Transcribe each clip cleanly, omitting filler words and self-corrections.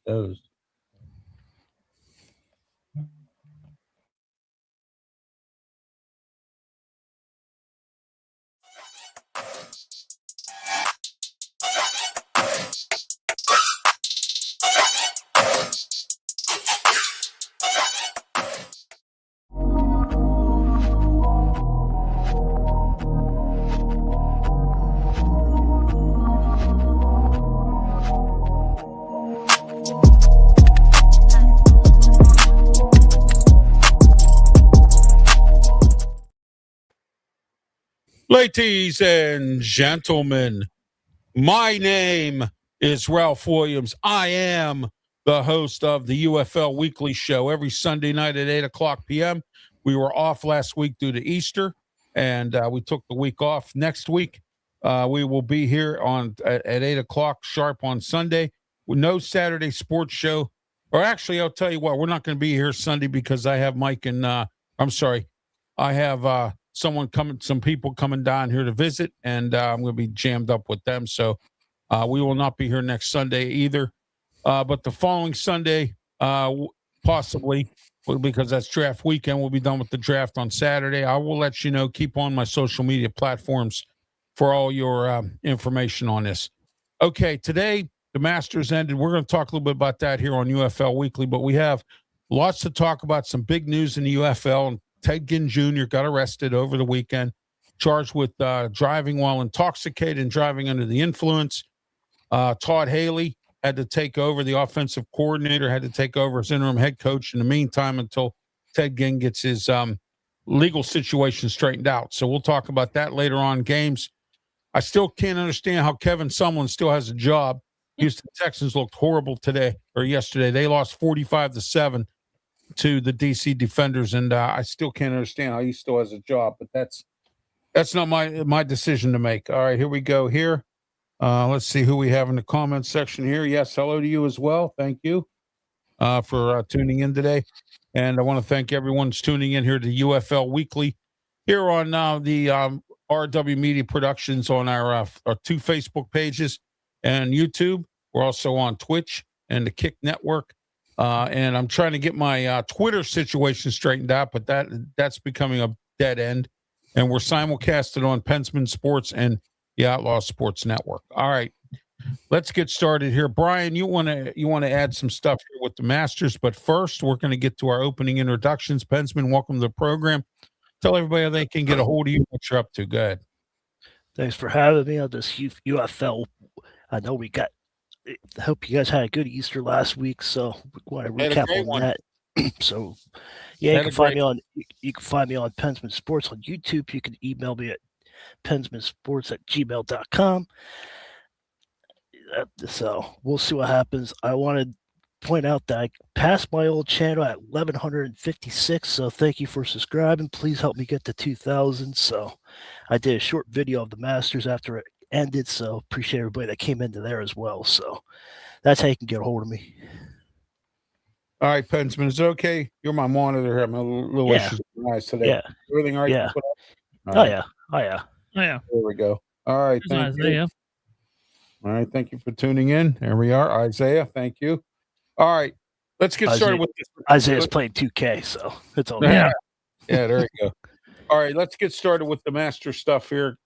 Those. Ladies and gentlemen, my name is Ralph Williams. I am the host of the UFL Weekly Show every Sunday night at 8 o'clock p.m. We were off last week due to Easter, and we took the week off. Next week, we will be here at 8 o'clock sharp on Sunday with no Saturday sports show. Or actually, I'll tell you what, we're not going to be here Sunday because I have Mike and I have some people coming down here to visit, and I'm going to be jammed up with them. So we will not be here next Sunday either. But the following Sunday, possibly, because that's draft weekend, we'll be done with the draft on Saturday. I will let you know. Keep on my social media platforms for all your information on this. Okay, today the Masters ended. We're going to talk a little bit about that here on UFL Weekly, but we have lots to talk about, some big news in the UFL. And Ted Ginn Jr. got arrested over the weekend, charged with driving while intoxicated and driving under the influence. Todd Haley had to take over. The offensive coordinator had to take over as interim head coach in the meantime until Ted Ginn gets his legal situation straightened out. So we'll talk about that later on. Games. I still can't understand how Kevin Sumlin still has a job. Houston Texans looked horrible yesterday. They lost 45-7 to the DC Defenders, and I still can't understand how he still has a job, but that's not my decision to make. All right, here we go here. Let's see who we have in the comments section here. Yes, hello to you as well. Thank you for tuning in today, and I want to thank everyone who's tuning in here to UFL Weekly here on the RW Media Productions on our two Facebook pages and YouTube. We're also on Twitch and the Kick Network. And I'm trying to get my Twitter situation straightened out, but that's becoming a dead end. And we're simulcasted on Pensman Sports and the Outlaw Sports Network. All right, let's get started here. Brian, you want to add some stuff here with the Masters, but first we're going to get to our opening introductions. Pensman, welcome to the program. Tell everybody how they can get a hold of you, what you're up to. Go ahead. Thanks for having me on this UFL. I know I hope you guys had a good Easter last week, so we want to recap on that. So, yeah, you can find me on Pensman Sports on YouTube. You can email me at pensmansports@gmail.com. So we'll see what happens. I want to point out that I passed my old channel at 1,156. So thank you for subscribing. Please help me get to 2,000. So I did a short video of the Masters after it ended, so appreciate everybody that came into there as well. So that's how you can get a hold of me. All right, Pensman, is it okay? You're my monitor here. I'm a little issues with my eyes today. Yeah. Everything all right? Yeah. Right. Oh yeah. There we go. All right. Thank you. All right. Thank you for tuning in. There we are. Isaiah, thank you. All right. Let's get started with this. Isaiah's playing 2K, so it's all right. Yeah, there you go. All right, let's get started with the Master stuff here.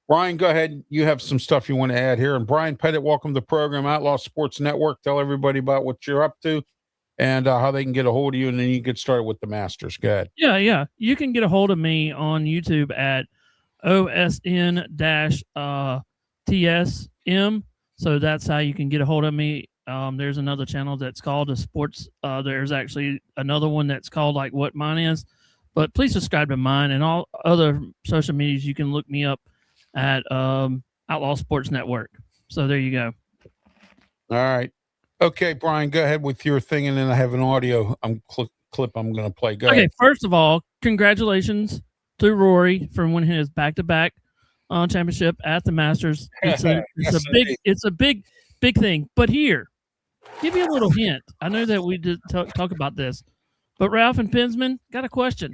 Brian, go ahead. You have some stuff you want to add here. And Brian Pettit, welcome to the program, Outlaw Sports Network. Tell everybody about what you're up to and how they can get a hold of you, and then you get started with the Masters. Go ahead. Yeah. You can get a hold of me on YouTube at OSN-TSM. So that's how you can get a hold of me. There's another channel that's called the Sports. There's actually another one that's called like what mine is. But please subscribe to mine and all other social medias. You can look me up at Outlaw Sports Network. So there you go. All right. Okay, Brian, go ahead with your thing, and then I have an audio clip I'm going to play. Go ahead. First of all, congratulations to Rory for winning his back-to-back championship at the Masters. It's a big thing. But here, give you a little hint. I know that we did talk about this, but Ralph and Pensman got a question.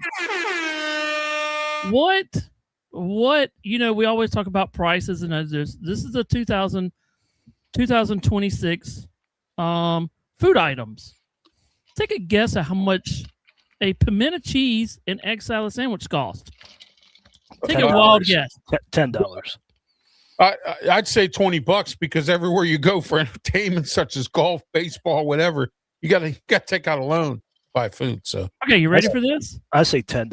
What? We always talk about prices, and this is a 2026 food items. Take a guess at how much a pimento cheese and egg salad sandwich cost. Take a wild $10. guess. $10. I'd say $20 because everywhere you go for entertainment, such as golf, baseball, whatever, you got to take out a loan to buy food. So Okay, you ready for this? I say $10.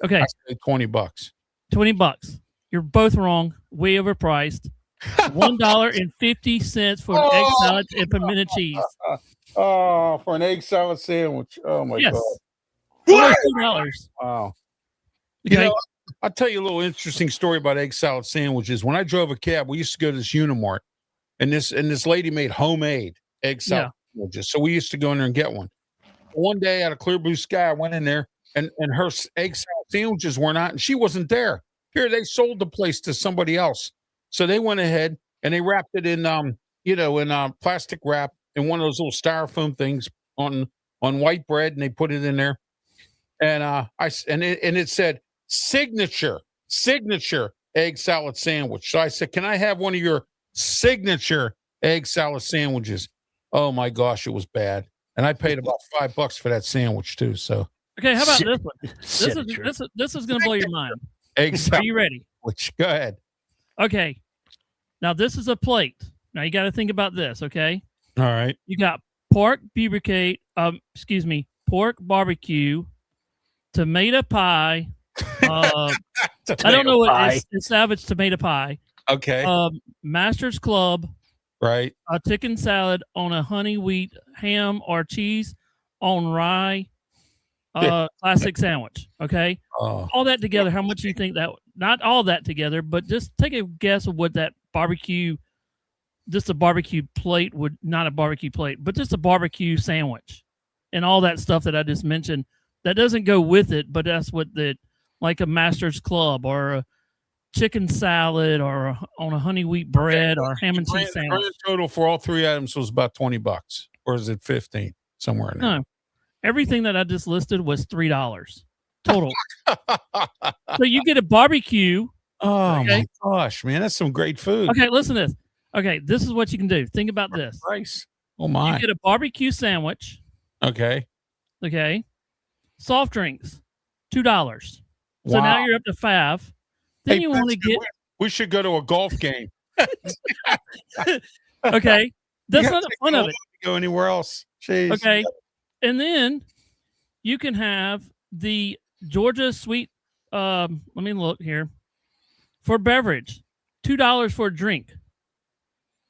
Okay, I say $20. $20. You're both wrong. Way overpriced. $1.50 for an egg Oh! salad and pimento cheese. Oh, for an egg salad sandwich. Oh my Yes. God. Almost $2. Wow. Okay. You know, I'll tell you a little interesting story about egg salad sandwiches. When I drove a cab, we used to go to this Unimart, and this lady made homemade egg salad sandwiches. So we used to go in there and get one. One day, out of clear blue sky, I went in there, and her egg salad sandwiches were not, and she wasn't there. Here, they sold the place to somebody else, so they went ahead and they wrapped it in, plastic wrap in one of those little styrofoam things on white bread, and they put it in there. And it said signature egg salad sandwich. So I said, "Can I have one of your signature egg salad sandwiches?" Oh my gosh, it was bad, and I paid about $5 for that sandwich too. So Okay, how about Sit- this one? Signature. This is going to blow your mind. egg Are salad you ready? sandwich. Go ahead. Okay. Now this is a plate. Now you got to think about this. Okay. All right. You got pork barbecue, tomato pie. I don't know what pie. it's Savage tomato pie. Okay. Master's Club, Right. a chicken salad on a honey wheat ham or cheese on rye, classic sandwich. Okay. Oh, All that together, how much do you think that? Not all that together, but just take a guess of what that barbecue, just a barbecue plate would, not a barbecue plate, but just a barbecue sandwich, and all that stuff that I just mentioned. That doesn't go with it, but that's what like a Master's Club or a chicken salad or on a honey wheat bread or ham and cheese sandwich. Grand total for all three items was about $20, or is it 15 somewhere in there? No, everything that I just listed was $3 total. So you get a barbecue. Oh Okay. my gosh, man, that's some great food. Okay, listen to this. Okay, this is what you can do. Think about this. Price. Oh You my. get a barbecue sandwich. Okay. Okay. Soft drinks, $2. So Wow. now you're up to $5. Then Hey, you only Benson, get we should go to a golf game. okay. That's You not gotta the fun of it. go anywhere else. Jeez. Okay. And then you can have the Georgia sweet let me look here. For beverage, $2 for a drink.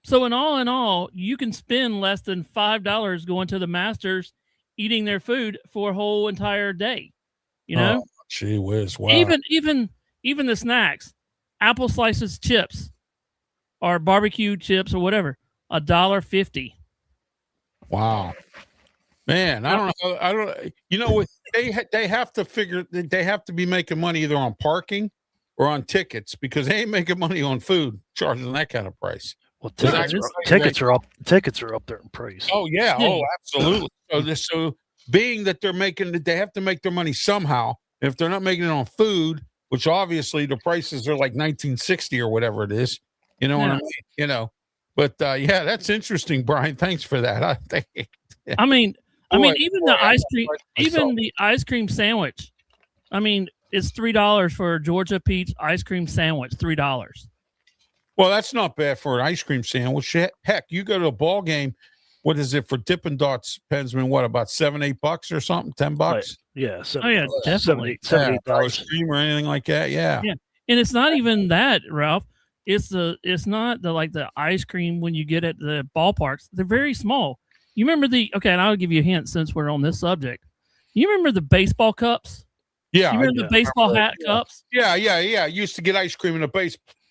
So in all, you can spend less than $5 going to the Masters eating their food for a whole entire day. You know? Oh, gee whiz. Wow. Even the snacks, apple slices, chips, or barbecue chips or whatever, $1.50. Wow. Man, I don't know. I don't. You know what? They have to figure. They have to be making money either on parking or on tickets because they ain't making money on food charging that kind of price. Well, Does tickets are up. Tickets are up there in price. Oh yeah. Yeah. Oh, absolutely. So being that they have to make their money somehow. If they're not making it on food, which obviously the prices are like 1960 or whatever it is, you know what I Yeah. mean? You know. But yeah, that's interesting, Brian. Thanks for that. I think. I mean, Boy, even boy, the I ice cream, like myself. even the ice cream sandwich. I mean, it's $3 for a Georgia Peach ice cream sandwich. $3. Well, that's not bad for an ice cream sandwich. Heck, you go to a ball game. What is it for Dippin' Dots, Pensman? What about $7-8 or something? $10? Right. Yeah. Oh yeah, definitely. Yeah, for $7-8. ice cream or anything like that. Yeah. Yeah. And it's not even that, Ralph. It's not the ice cream when you get at the ballparks. They're very small. You remember and I'll give you a hint since we're on this subject. You remember the baseball cups? Yeah. You remember the baseball hat cups? Yeah. Used to get ice cream in a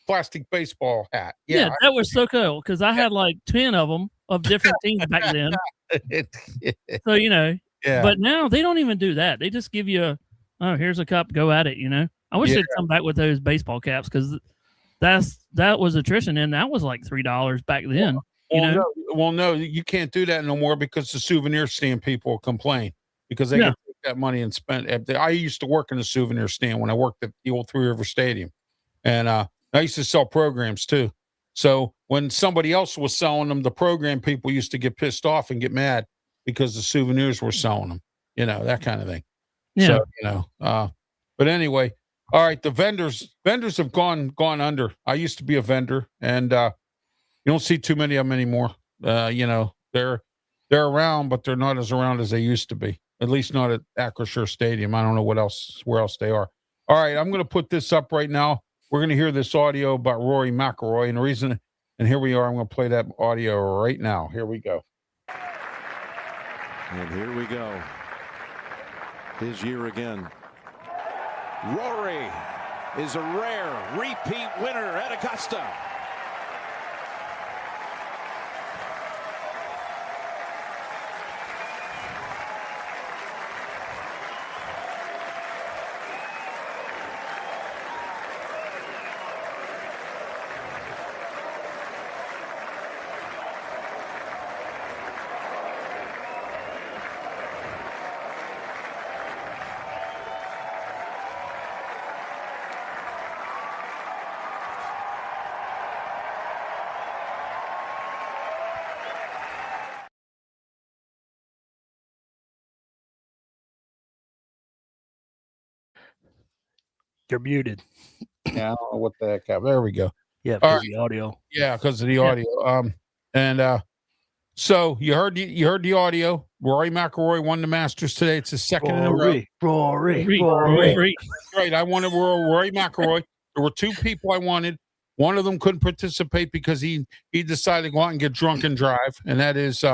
plastic baseball hat. Yeah, Yeah. that was so cool because I had like 10 of them of different teams back then. So, yeah. but now they don't even do that. They just give you here's a cup, go at it, I wish Yeah. they'd come back with those baseball caps because that was attrition and that was like $3 back then. No, you can't do that no more because the souvenir stand people complain because they Yeah. can take that money and spend it. I used to work in a souvenir stand when I worked at the old Three River Stadium, and I used to sell programs too. So when somebody else was selling them, the program people used to get pissed off and get mad because the souvenirs were selling them, that kind of thing. Yeah. So, but anyway, all right, the vendors have gone under. I used to be a vendor, and you don't see too many of them anymore. They're around, but they're not as around as they used to be. At least not at Acrisure Stadium. I don't know where else they are. All right, I'm going to put this up right now. We're going to hear this audio about Rory McIlroy, and the reason, and here we are. I'm going to play that audio right now. Here we go. And here we go. His year again. Rory is a rare repeat winner at Augusta. You're muted. Yeah, I don't know what the heck happened. There we go. Yeah, All because the audio. Yeah, because of the audio. So you heard the audio. Rory McIlroy won the Masters today. It's his second in a row. Rory. Right. I wanted Rory McIlroy. There were two people I wanted. One of them couldn't participate because he decided to go out and get drunk and drive, and that is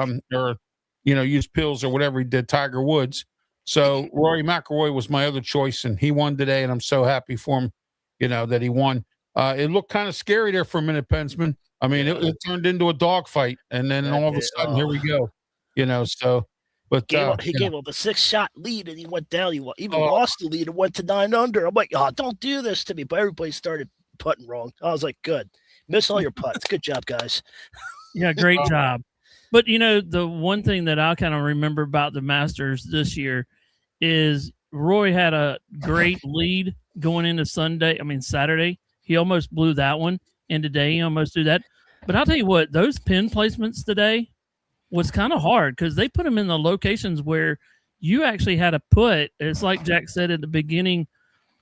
use pills or whatever he did, Tiger Woods. So Rory McIlroy was my other choice, and he won today, and I'm so happy for him, that he won. It looked kind of scary there for a minute, Pensman. I mean, it turned into a dogfight, and then all of a sudden, here we go. But he gave up a 6-shot lead, and he went down. He even lost the lead and went to 9 under. I'm like, don't do this to me. But everybody started putting wrong. I was like, good. Miss all your putts. Good job, guys. Yeah, great job. But, the one thing that I kind of remember about the Masters this year is Roy had a great lead going into Saturday. He almost blew that one. And today he almost did that. But I'll tell you what, those pin placements today was kind of hard because they put them in the locations where you actually had to put, it's like Jack said at the beginning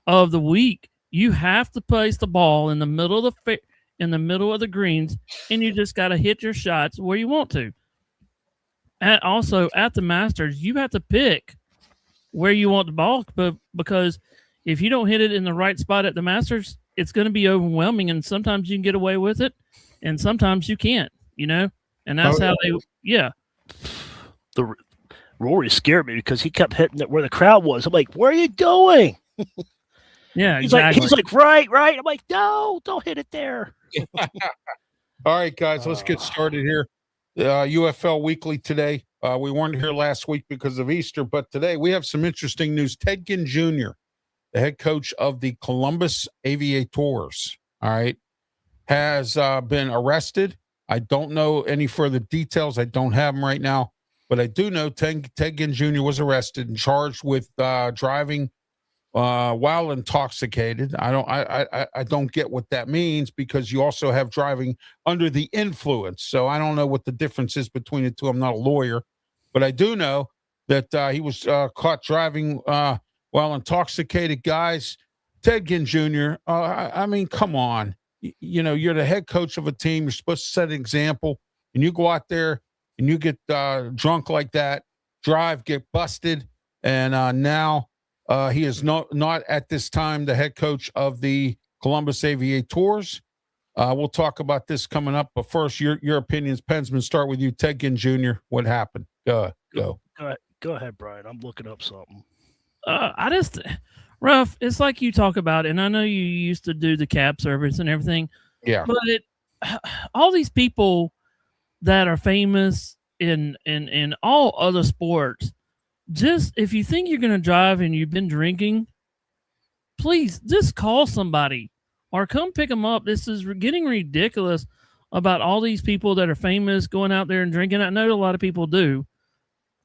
of the week, you have to place the ball in the middle of the greens, and you just got to hit your shots where you want to. And also at the Masters, you have to pick where you want the ball, but because if you don't hit it in the right spot at the Masters, it's going to be overwhelming, and sometimes you can get away with it, and sometimes you can't, and that's how they, The Rory scared me because he kept hitting it where the crowd was. I'm like, where are you going? Yeah, he's exactly. He's like, right. I'm like, no, don't hit it there. all right, guys, let's get started here. UFL Weekly today. We weren't here last week because of Easter, but today we have some interesting news. Ted Ginn Jr., the head coach of the Columbus Aviators, all right, has been arrested. I don't know any further details. I don't have them right now, but I do know Ted Ginn Jr. was arrested and charged with driving while intoxicated. I don't get what that means because you also have driving under the influence. So I don't know what the difference is between the two. I'm not a lawyer, but I do know that he was caught driving while intoxicated. Guys, Ted Ginn Jr., I mean, come on. You're the head coach of a team. You're supposed to set an example, and you go out there and you get drunk like that, get busted, and now he is not at this time the head coach of the Columbus Aviators. We'll talk about this coming up, but first, your opinions, Pensman. Start with you, Ted Ginn Jr. What happened? Go. Go ahead, Brian. I'm looking up something. Ruff, it's like you talk about, and I know you used to do the cab service and everything. Yeah. But all these people that are famous in all other sports, just if you think you're going to drive and you've been drinking, please just call somebody or come pick them up. This is getting ridiculous about all these people that are famous going out there and drinking. I know a lot of people do,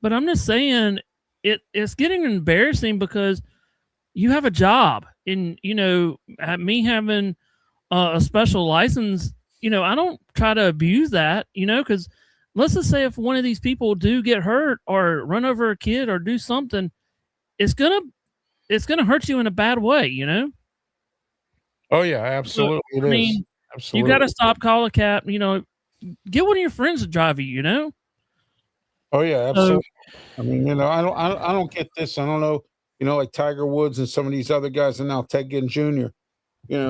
but I'm just saying it's getting embarrassing because you have a job, and me having a special license I don't try to abuse that, because let's just say if one of these people do get hurt or run over a kid or do something, it's gonna hurt you in a bad way. Oh yeah, absolutely. It I is. mean, Absolutely. you got to stop, call a cab. Get one of your friends to drive you. Oh yeah, absolutely. I mean, I don't get this. I don't know. Like Tiger Woods and some of these other guys, and now Ted Ginn Jr.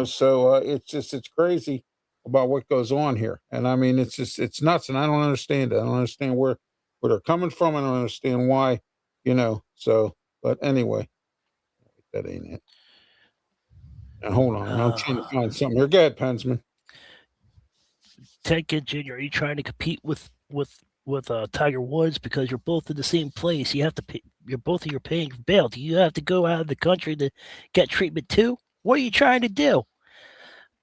So it's crazy about what goes on here, and I mean, it's nuts, and I don't understand it. I don't understand where they're coming from. I don't understand why. So, but anyway, that ain't it. Now, hold on, I'm trying to find something here. Go ahead, Pensman. Ted Ginn Jr., are you trying to compete with Tiger Woods because you're both in the same place? You have to pay. You're paying bail. Do you have to go out of the country to get treatment too? What are you trying to do?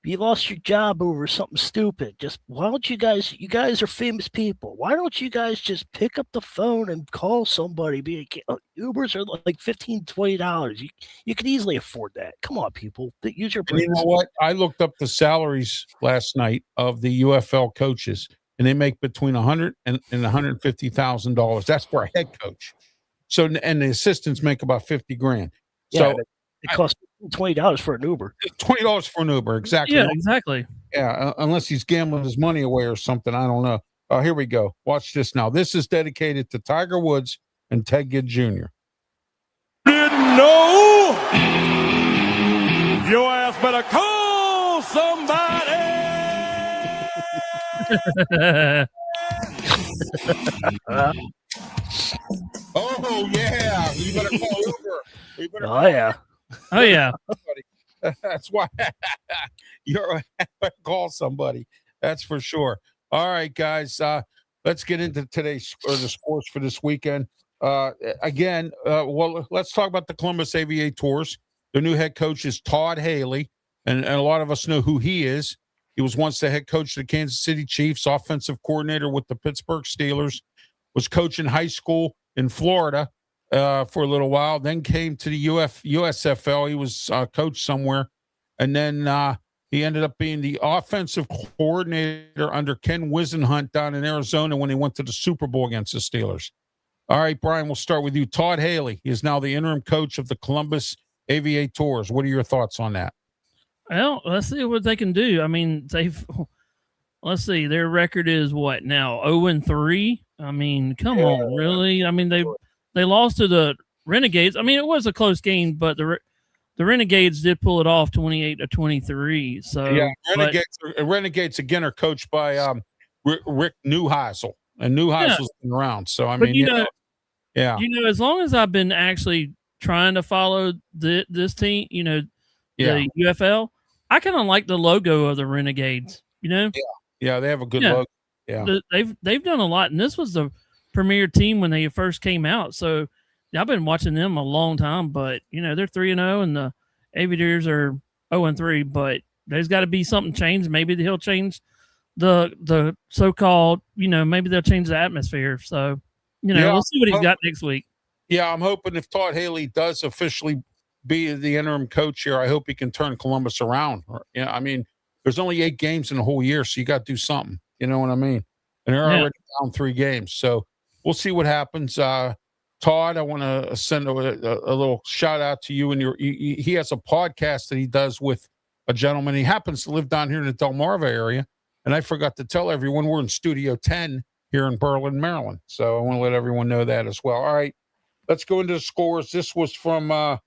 You lost your job over something stupid. Just why don't you guys? You guys are famous people. Why don't you guys just pick up the phone and call somebody? Ubers are like $15-$20. You can easily afford that. Come on, people. Use your brains. You know what? I looked up the salaries last night of the UFL coaches, and they make between $100,000 and $150,000. That's for a head coach. So, and the assistants make about $50,000. Yeah, So it costs $20 for an Uber. $20 for an Uber, exactly. Yeah, exactly. Yeah, unless he's gambling his money away or something. I don't know. Oh, here we go. Watch this now. This is dedicated to Tiger Woods and Ted Ginn Jr. Didn't know? Your ass better call somebody. Oh yeah, you better call Uber. Oh yeah. Oh yeah. That's why you're call somebody. That's for sure. All right, guys. Let's get into today's the sports for this weekend. Again, well, let's talk about the Columbus Aviators. Their new head coach is Todd Haley, and a lot of us know who he is. He was once the head coach of the Kansas City Chiefs, offensive coordinator with the Pittsburgh Steelers, was coaching high school in Florida for a little while, then came to the USFL. He was coach somewhere, and then he ended up being the offensive coordinator under Ken Wisenhunt down in Arizona when he went to the Super Bowl against the Steelers. All right, Brian, we'll start with you. Todd Haley, he is now the interim coach of the Columbus Aviators. What are your thoughts on that? Well, let's see what they can do. I mean, let's see, their record is what now? 0-3. I mean, come on, really? I mean, they lost to the Renegades. I mean, it was a close game, but the Renegades did pull it off 28-23. So yeah, Renegades again are coached by Rick Neuheisel, and Neuheisel's been around. So I mean, yeah, as long as I've been actually trying to follow this team, the UFL, I kind of like the logo of the Renegades. Yeah, they have a good logo. Yeah, they've done a lot, and this was the premier team when they first came out. So I've been watching them a long time, but they're 3-0 and the Aviators are 0-3. But there's got to be something changed. Maybe he'll change the so-called. Maybe they'll change the atmosphere. So we'll see what he's got next week. Yeah, I'm hoping if Todd Haley does officially be the interim coach here, I hope he can turn Columbus around. Yeah, I mean, there's only 8 games in the whole year, so you got to do something. You know what I mean? And they're already down 3 games, so we'll see what happens. Todd, I want to send a little shout out to you. And he has a podcast that he does with a gentleman. He happens to live down here in the Delmarva area, and I forgot to tell everyone we're in Studio 10 here in Berlin, Maryland. So I want to let everyone know that as well. All right, let's go into the scores. This was from, I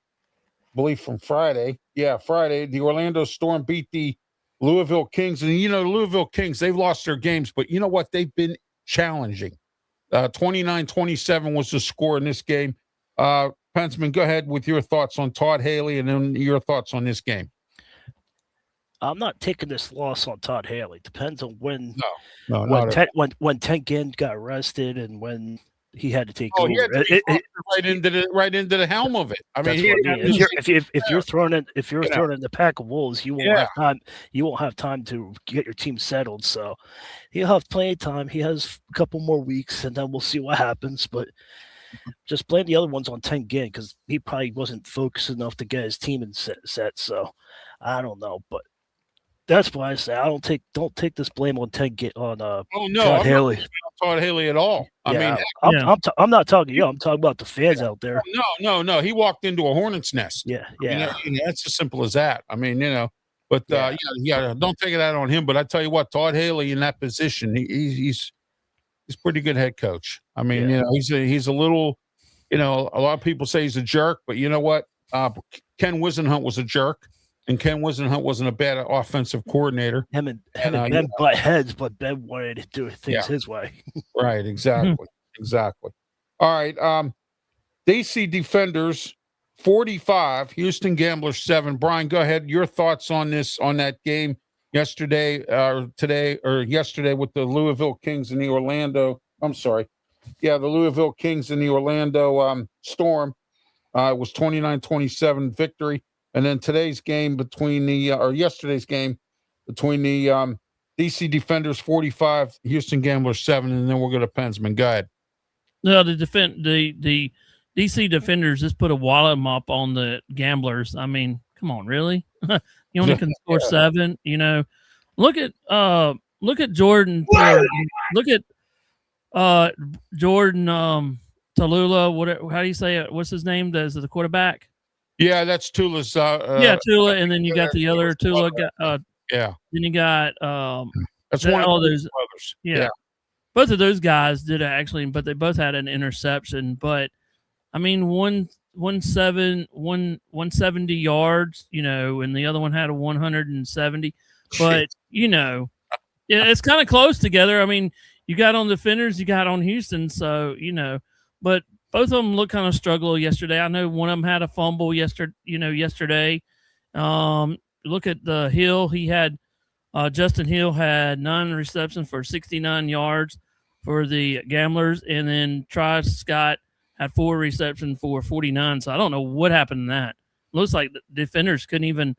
believe, from Friday. Yeah, Friday. The Orlando Storm beat the Louisville Kings. And, the Louisville Kings, they've lost their games, but you know what? They've been challenging. 29-27 was the score in this game. Pensman, go ahead with your thoughts on Todd Haley and then your thoughts on this game. I'm not taking this loss on Todd Haley. Depends on when Ted Ginn got arrested and when he had to take over. Right into the helm of it. I mean, if you're thrown in the pack of wolves, you won't have time. You won't have time to get your team settled. So he'll have plenty of time. He has a couple more weeks, and then we'll see what happens. But just blame the other ones on Ted Ginn because he probably wasn't focused enough to get his team in set. So I don't know, but That's why I say I don't take this blame on Oh no, Todd I'm not Haley. blaming Todd Haley at all. I mean, I'm not talking to you. I'm talking about the fans out there. no. He walked into a hornet's nest. Yeah, That's as simple as that. I mean, but Yeah. don't take that on him. But I tell you what, Todd Haley in that position, he's pretty good head coach. I mean, Yeah. he's a little, a lot of people say he's a jerk, but you know what? Ken Wisenhunt was a jerk, and Ken Wisenhunt wasn't a bad offensive coordinator. Him and Ben butt heads, but Ben wanted to do things his way. Right, exactly. Exactly. All right. DC Defenders 45, Houston Gamblers 7. Brian, go ahead. Your thoughts on that game yesterday or yesterday with the Louisville Kings and the Orlando. I'm sorry. Yeah, the Louisville Kings and the Orlando Storm. It was 29-27 victory. And then today's game yesterday's game between the DC Defenders 45, Houston Gamblers 7, and then we'll go to Pensman. Go ahead. No, the DC Defenders just put a wallop up on the Gamblers. I mean, come on, really? You only can score 7. Look at Jordan. Look at Jordan Tallulah. How do you say it? What's his name? Is the quarterback? Yeah, that's Tula's. Tula, and then you got the other Tula. Yeah. Then you got That's one of those brothers. Yeah. Both of those guys did actually, but they both had an interception. But I mean, 170 yards, and the other one had a 170. But it's kind of close together. I mean, you got on the Defenders, you got on Houston, so but both of them look kind of struggle yesterday. I know one of them had a fumble yesterday. Look at the Hill. He had Justin Hill had 9 receptions for 69 yards for the Gamblers, and then Travis Scott had 4 receptions for 49. So I don't know what happened in that. Looks like the Defenders couldn't even,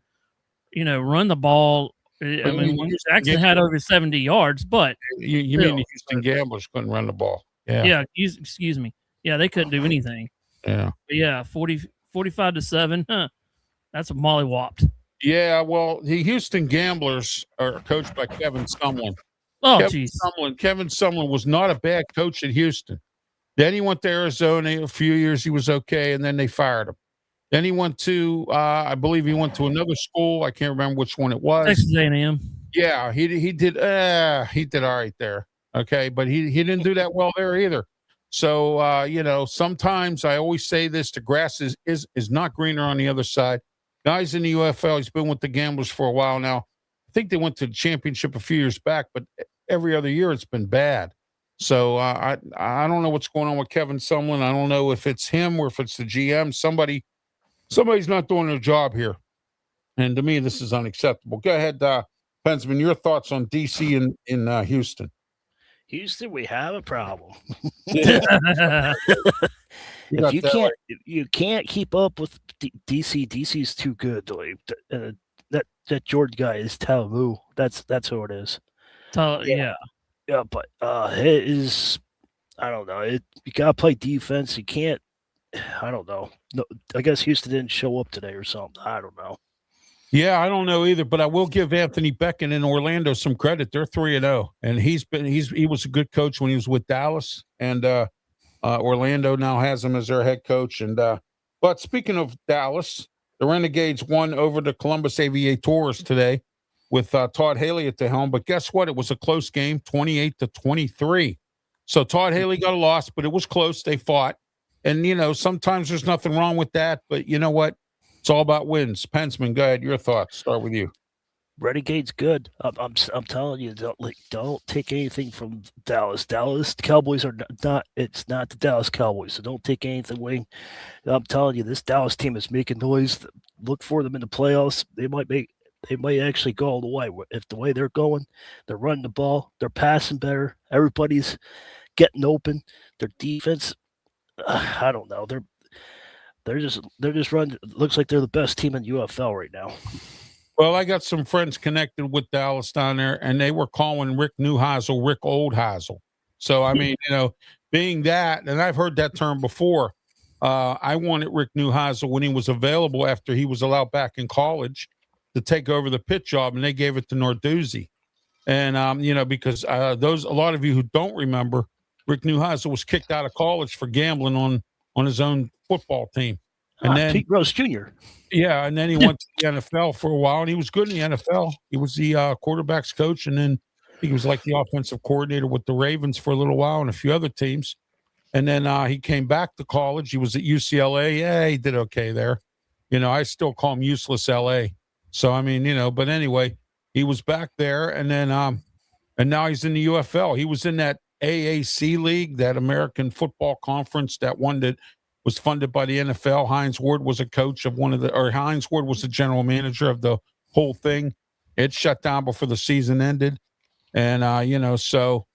run the ball. I mean, Jackson had over 70 yards, but you mean the Houston Gamblers couldn't run the ball? Yeah. Yeah. Excuse me. Yeah, they couldn't do anything. Yeah. But yeah, 45-7. Huh. That's a mollywopped. Yeah, well, the Houston Gamblers are coached by Kevin Sumlin. Oh, jeez. Kevin Sumlin was not a bad coach at Houston. Then he went to Arizona. A few years he was okay, and then they fired him. Then he went to, I believe he went to another school. I can't remember which one it was. Texas A&M. Yeah, he did all right there. Okay, but he didn't do that well there either. So sometimes I always say this: the grass is not greener on the other side. Guys in the UFL, he's been with the Gamblers for a while now. I think they went to the championship a few years back, but every other year it's been bad. So I don't know what's going on with Kevin Sumlin. I don't know if it's him or if it's the GM. Somebody's not doing their job here. And to me, this is unacceptable. Go ahead, Pensman, your thoughts on DC in Houston. Houston, we have a problem. If you can't keep up with DC. DC's too good. That Jordan guy is Tamu. That's who it is. Yeah. Yeah, but it is. I don't know. You gotta play defense. You can't. I don't know. No, I guess Houston didn't show up today or something. I don't know. Yeah, I don't know either, but I will give Anthony Beckett in Orlando some credit. They're 3-0, and he was a good coach when he was with Dallas, and Orlando now has him as their head coach. And but speaking of Dallas, the Renegades won over the Columbus Aviators today with Todd Haley at the helm. But guess what? It was a close game, 28-23. So Todd Haley got a loss, but it was close. They fought, and sometimes there's nothing wrong with that. But you know what? It's all about wins. Pensman, go ahead. Your thoughts. Start with you. Renegade's good. I'm telling you, don't take anything from Dallas. Dallas Cowboys are not. It's not the Dallas Cowboys, so don't take anything away. I'm telling you, this Dallas team is making noise. Look for them in the playoffs. They might actually go all the way. If the way they're going, they're running the ball, they're passing better. Everybody's getting open. Their defense, I don't know. They're just running. Looks like they're the best team in UFL right now. Well, I got some friends connected with Dallas down there, and they were calling Rick Neuheisel Rick Oldheisel. So, I mean, being that, and I've heard that term before, I wanted Rick Neuheisel when he was available after he was allowed back in college. to take over the pit job, and they gave it to Narduzzi. And you know, because a lot of you who don't remember, Rick Neuheisel was kicked out of college for gambling on his own football team. And then Pete Rose Jr. Yeah, and then he went to the NFL for a while, and he was good in the NFL. He was the quarterback's coach, and then he was like the offensive coordinator with the Ravens for a little while and a few other teams. And then he came back to college. He was at UCLA. Yeah, he did okay there. You know, I still call him useless LA. So, I mean, you know, but anyway, he was back there, and then and now he's in the UFL. He was in that AAC league, that American Football Conference, that one that was funded by the NFL. Hines Ward was a coach of Hines Ward was the general manager of the whole thing. It shut down before the season ended. And, you know, so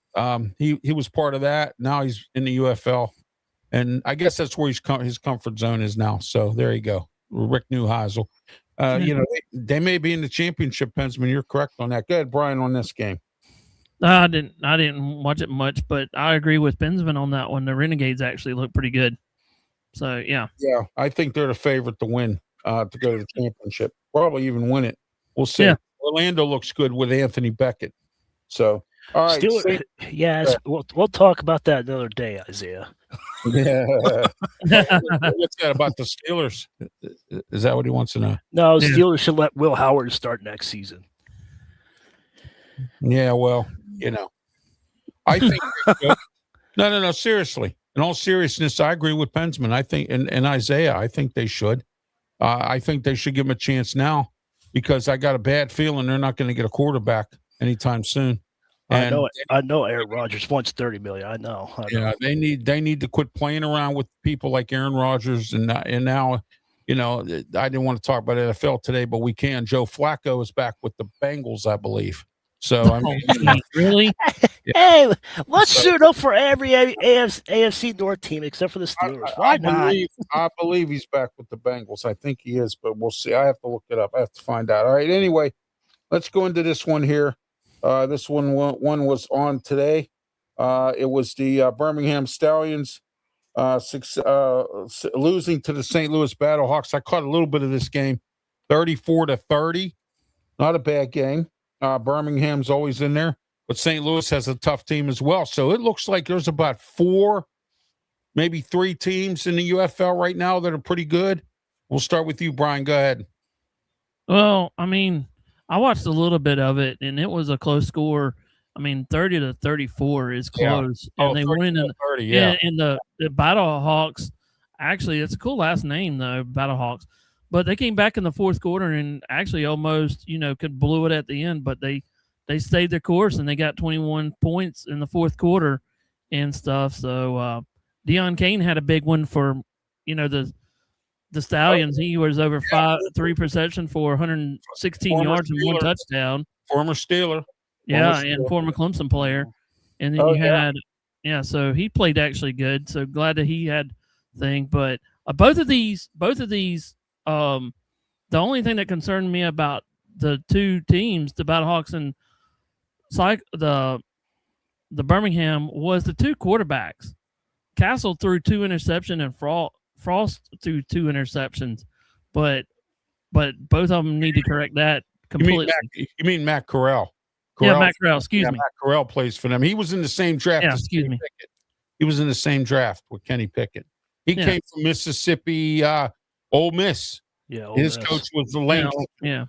he was part of that. Now he's in the UFL. And I guess that's where his comfort zone is now. So there you go. Rick Neuheisel. You know, they may be in the championship, Pensman. You're correct on that. Go ahead, Brian, on this game. I didn't watch it much, but I agree with Pensman on that one. The Renegades actually look pretty good. So, yeah. Yeah, I think they're the favorite to win, to go to the championship. Probably even win it. We'll see. Yeah. Orlando looks good with Anthony Beckett. So, all right. We'll talk about that another day, Isaiah. Yeah. What's that about the Steelers? Is that what he wants to know? No, Steelers should let Will Howard start next season. Yeah, well, you know, I think no, seriously. In all seriousness, I agree with Pensman. I think, and Isaiah, I think they should. I think they should give him a chance now, because I got a bad feeling they're not going to get a quarterback anytime soon. And I know Aaron Rodgers wants $30 million. I know. Yeah, they need to quit playing around with people like Aaron Rodgers, and now, you know, I didn't want to talk about NFL today, but we can. Joe Flacco is back with the Bengals, I believe. So I mean, really? Hey, let's suit up for every AFC North team except for the Steelers. Why not? I believe he's back with the Bengals. I think he is, but we'll see. I have to look it up. I have to find out. All right. Anyway, let's go into this one here. This one was on today. It was the Birmingham Stallions losing to the St. Louis Battlehawks. I caught a little bit of this game, 34-30. Not a bad game. Birmingham's always in there, but St. Louis has a tough team as well. So it looks like there's about 4, maybe 3 teams in the UFL right now that are pretty good. We'll start with you, Brian. Go ahead. Well, I mean, I watched a little bit of it, and it was a close score. I mean, 30-34 is close, and they win in 30. Yeah, and the Battlehawks. Actually, it's a cool last name though, Battlehawks. But they came back in the fourth quarter and actually almost, blew it at the end. But they stayed their course, and they got 21 points in the fourth quarter and stuff. So Deion Kane had a big one for, the Stallions. He was over 3 receptions for 116 yards and 1 touchdown. Former Steeler. Former Clemson player. And then so he played actually good. So glad that he had thing. But both of these, the only thing that concerned me about the two teams, the Battlehawks and the Birmingham, was the 2 quarterbacks. Castle threw 2 interceptions and Frost threw 2 interceptions, but both of them need to correct that completely. You mean Matt Corral? Matt Corral. Excuse me. Matt Corral plays for them. He was in the same draft. Yeah, excuse me. Pickett. He was in the same draft with Kenny Pickett. He came from Mississippi, Ole Miss. Yeah, his coach was the Lane. Yeah.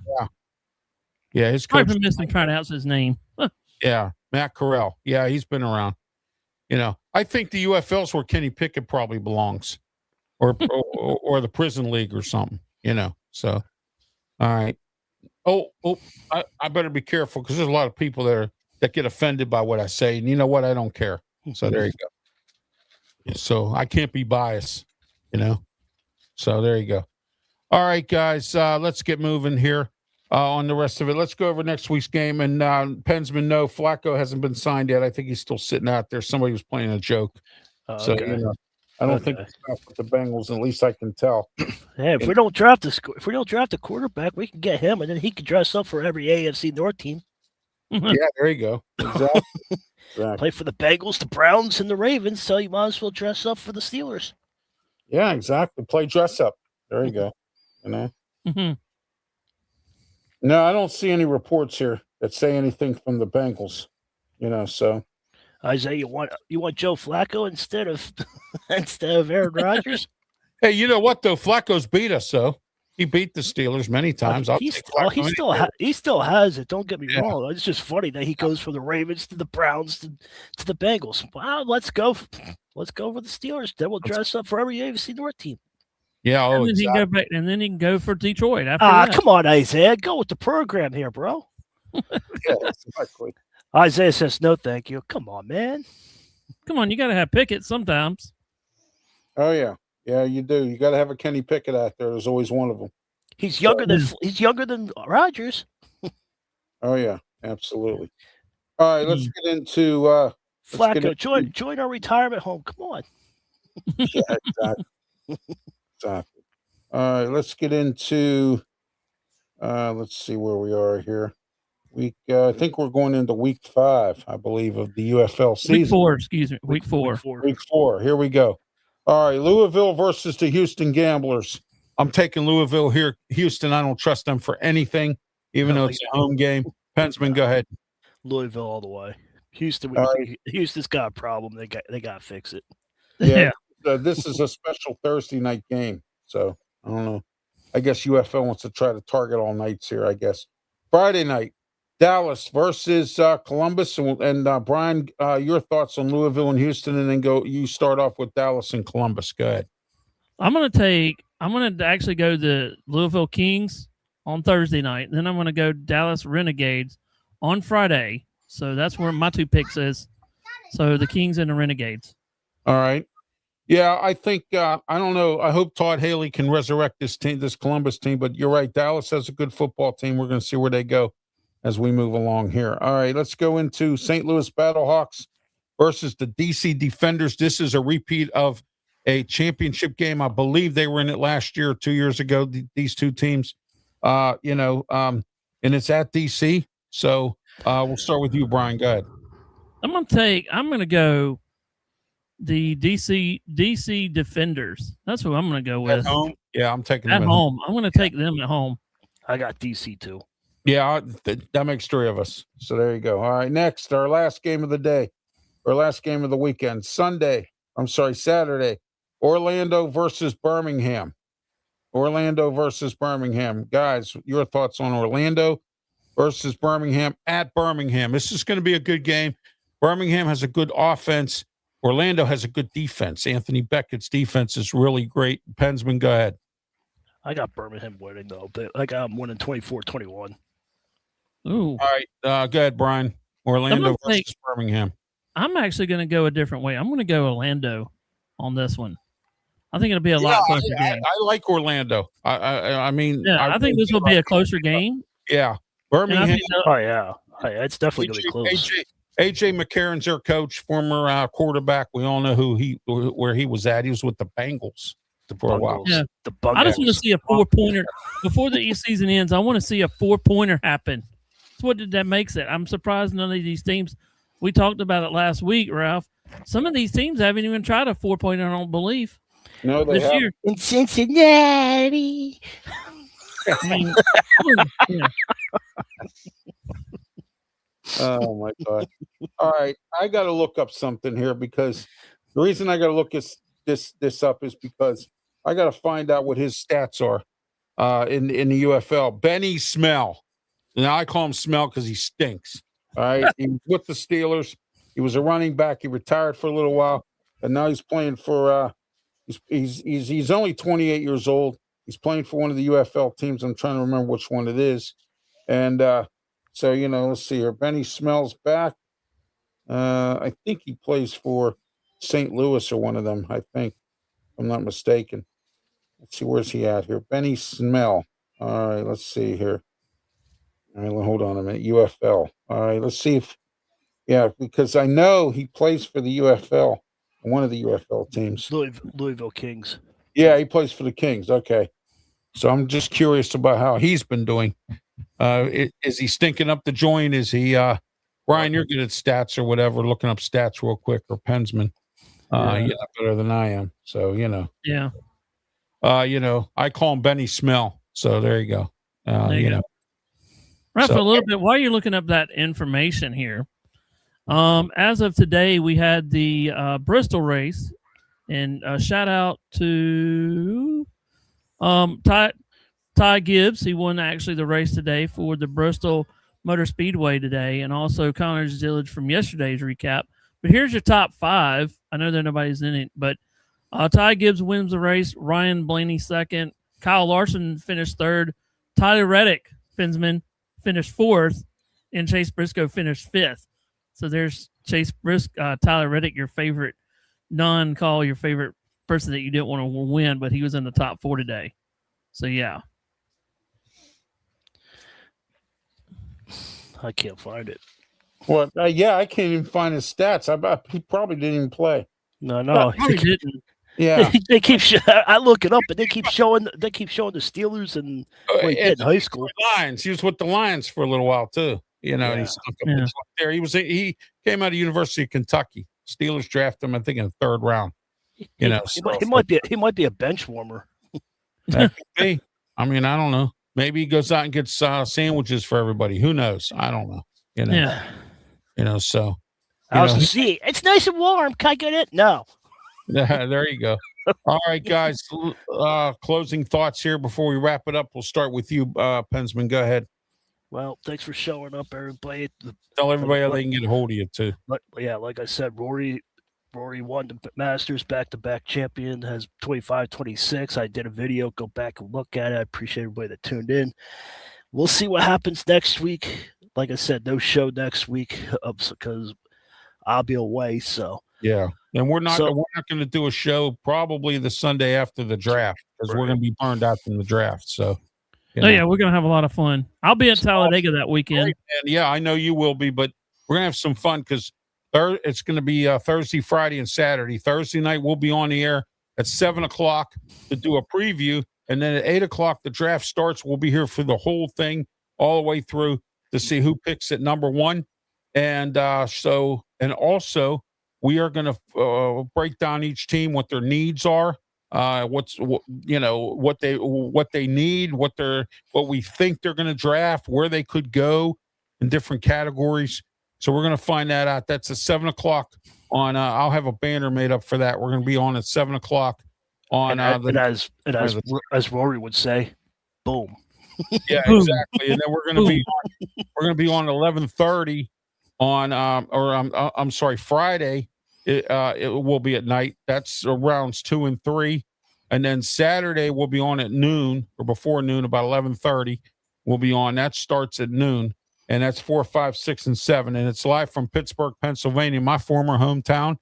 His coach. I'm missing trying to pronounce his name. Yeah, Matt Corral. Yeah, he's been around. I think the UFL's where Kenny Pickett probably belongs, or the prison league or something. So, all right. I better be careful because there's a lot of people that get offended by what I say, and you know what? I don't care. So there you go. So I can't be biased. So there you go. All right, guys, let's get moving here on the rest of it. Let's go over next week's game. And Pensman, no, Flacco hasn't been signed yet. I think he's still sitting out there. Somebody was playing a joke. So I don't think it's back with the Bengals. At least I can tell. Hey, if we don't draft a quarterback, we can get him, and then he can dress up for every AFC North team. Yeah, there you go. Exactly. Play for the Bengals, the Browns, and the Ravens. So you might as well dress up for the Steelers. Yeah, exactly. Play dress up. There you go. Mm-hmm. No, I don't see any reports here that say anything from the Bengals. So Isaiah, you want Joe Flacco instead of Aaron Rodgers? hey, you know what though? Flacco's beat us, so he beat the Steelers many times. I'll take Flacco any day. He still has it. Don't get me wrong. It's just funny that he goes from the Ravens to the Browns to the Bengals. Wow, let's go for the Steelers. Then we'll dress up for every AFC North team. Yeah, and then exactly. he can go back, and then he can go for Detroit after that. Come on, Isaiah, go with the program here, bro. Yeah, exactly. Isaiah says no, thank you. Come on, man. Come on, you got to have Pickett sometimes. Oh yeah, you do. You got to have a Kenny Pickett out there. There's always one of them. He's younger than Rodgers. Oh yeah, absolutely. All right, let's get into Flacco. Join our retirement home. Come on. Yeah, exactly. All right, let's get into. Let's see where we are here. I think we're going into week 5, I believe, of the UFL season. Week 4, excuse me. Week 4. Week 4. Here we go. All right, Louisville versus the Houston Gamblers. I'm taking Louisville here. Houston, I don't trust them for anything, even though it's a home game. Pensman, go ahead. Louisville all the way. Houston's got a problem. They got to fix it. Yeah. This is a special Thursday night game, so I don't know. I guess UFL wants to try to target all nights here, I guess. Friday night, Dallas versus Columbus. And Brian, your thoughts on Louisville and Houston, and then you start off with Dallas and Columbus. Go ahead. I'm going to actually go the Louisville Kings on Thursday night. Then I'm going to go Dallas Renegades on Friday. So that's where my 2 picks is. So the Kings and the Renegades. All right. Yeah, I think I don't know. I hope Todd Haley can resurrect this Columbus team. But you're right. Dallas has a good football team. We're going to see where they go as we move along here. All right, let's go into St. Louis Battlehawks versus the DC Defenders. This is a repeat of a championship game. I believe they were in it last year or 2 years ago. These two teams, and it's at DC. So we'll start with you, Brian. Go ahead. I'm going to go the DC Defenders. That's who I'm going to go with. At home? Yeah, I'm taking them at home. I'm going to take them at home. I got DC too. Yeah, that makes 3 of us. So there you go. All right, next, our last game of the day, or last game of the weekend, Saturday. Orlando versus Birmingham. Guys, your thoughts on Orlando versus Birmingham at Birmingham. This is going to be a good game. Birmingham has a good offense. Orlando has a good defense. Anthony Beckett's defense is really great. Pensman, go ahead. I got Birmingham winning, though. But I got them winning 24-21. Ooh. All right. Go ahead, Brian. Orlando versus Birmingham. I'm actually going to go a different way. I'm going to go Orlando on this one. I think it'll be a lot closer game. I like Orlando. I mean, I think this will be a closer game. Yeah. Birmingham. It's definitely going to be close. AJ McCarron's their coach, former quarterback. We all know where he was at. He was with the Bengals for a while. Yeah. I just want to see a 4-pointer before the season ends. I want to see a 4-pointer happen. That's what that makes it. I'm surprised none of these teams. We talked about it last week, Ralph. Some of these teams haven't even tried a 4-pointer. I don't believe. No, they this have. year in Cincinnati. I mean, yeah. Oh my God! All right, I got to look up something here because the reason I got to look this up is because I got to find out what his stats are in the UFL. Benny Smell. Now I call him Smell because he stinks. All right, he was with the Steelers. He was a running back. He retired for a little while, and now he's playing for. He's only 28 years old. He's playing for one of the UFL teams. I'm trying to remember which one it is, and. So, let's see here. Benny Smell's back. I think he plays for St. Louis or one of them, I think, if I'm not mistaken. Let's see, where's he at here? Benny Smell. All right, let's see here. All right, hold on a minute. UFL. All right, let's see because I know he plays for the UFL, one of the UFL teams. Louisville Kings. Yeah, he plays for the Kings. Okay. So I'm just curious about how he's been doing. Is he stinking up the joint? Is he Brian, you're good at stats or whatever, looking up stats real quick, or Pensman. You're not better than I am. So, Yeah. I call him Benny Smell. So there you go. Ralph, So- a little bit while you're looking up that information here. As of today, we had the Bristol race, and shout out to Ty Gibbs. He won actually the race today for the Bristol Motor Speedway today, and also Connor Zillage from yesterday's recap. But here's your top 5. I know that nobody's in it, but Ty Gibbs wins the race. Ryan Blaney second. Kyle Larson finished third. Tyler Reddick, Finsman, finished 4th, and Chase Briscoe finished 5th. So there's Tyler Reddick, your favorite non-call, your favorite person that you didn't want to win, but he was in the top 4 today. So yeah. I can't find it. What? Yeah, I can't even find his stats. He probably didn't even play. No. Probably didn't. Yeah. They keep. I look it up, but they keep showing. They keep showing the Steelers and what he did in high school. Lions. He was with the Lions for a little while too. You know, and he Yeah. stuck up there. He came out of University of Kentucky. Steelers drafted him, I think, in the 3rd round. You know, He might be a bench warmer. that could be. I mean, I don't know. Maybe he goes out and gets sandwiches for everybody. Who knows? I don't know. You know. Yeah. You know. So. How's the sea? It's nice and warm. Can I get it? No. There you go. All right, guys. Closing thoughts here before we wrap it up. We'll start with you, Pensman. Go ahead. Well, thanks for showing up, everybody. Tell everybody how they can get a hold of you too. Like I said, Rory won the Masters back-to-back champion, has 25-26. I did a video. Go back and look at it. I appreciate everybody that tuned in. We'll see what happens next week. Like I said, no show next week because I'll be away. So yeah, and we're not going to do a show probably the Sunday after the draft because we're going to be burned out from the draft. So. Yeah, we're gonna have a lot of fun. I'll be at Talladega that weekend. Great, yeah, I know you will be, but we're gonna have some fun because it's going to be Thursday, Friday, and Saturday. Thursday night we'll be on the air at 7:00 to do a preview, and then at 8:00 the draft starts. We'll be here for the whole thing, all the way through to see who picks at number 1, and also we are going to break down each team, what their needs are. What they need, what we think they're going to draft, where they could go in different categories. So we're going to find that out. That's at 7:00 on. I'll have a banner made up for that. We're going to be on at 7:00 on. As Rory would say, boom. Yeah, exactly. And then we're going to be on 11:30 on. I'm sorry, Friday. It will be at night. That's rounds 2 and 3, and then Saturday we'll be on at noon or before noon, about 11:30. We'll be on. That starts at noon, and that's 4, 5, 6, and 7, and it's live from Pittsburgh, Pennsylvania, my former hometown.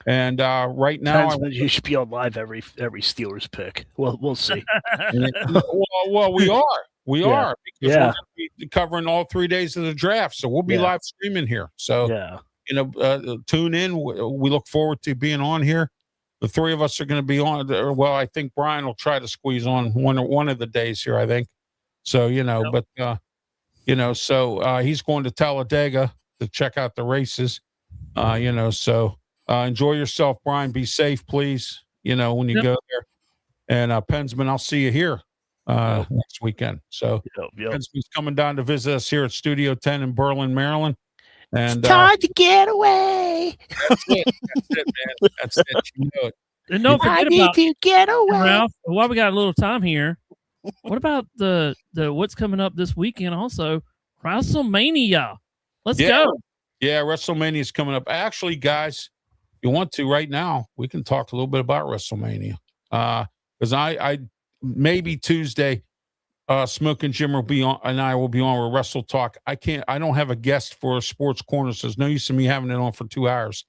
And right now, you should be on live every Steelers pick. Well, we'll see. well, we are because we're going to be covering all 3 days of the draft, so we'll be live streaming here. So yeah. Tune in. We look forward to being on here. The 3 of us are going to be on. Well, I think Brian will try to squeeze on one of the days here, I think. So, so he's going to Talladega to check out the races, so enjoy yourself, Brian. Be safe, please, when you go there. And Pensman, I'll see you here next weekend. So Pensman's coming down to visit us here at Studio 10 in Berlin, Maryland. And it's time to get away. That's it, man. That's it. You know it. And don't forget about to get away. Ralph. While we got a little time here, what about the what's coming up this weekend? Also, WrestleMania. Let's go. Yeah, WrestleMania is coming up. Actually, guys, if you want to right now, we can talk a little bit about WrestleMania. Because I maybe Tuesday. Smoke and Jim will be on, and I will be on with Wrestle Talk. I don't have a guest for Sports Corner, so there's no use in me having it on for 2 hours.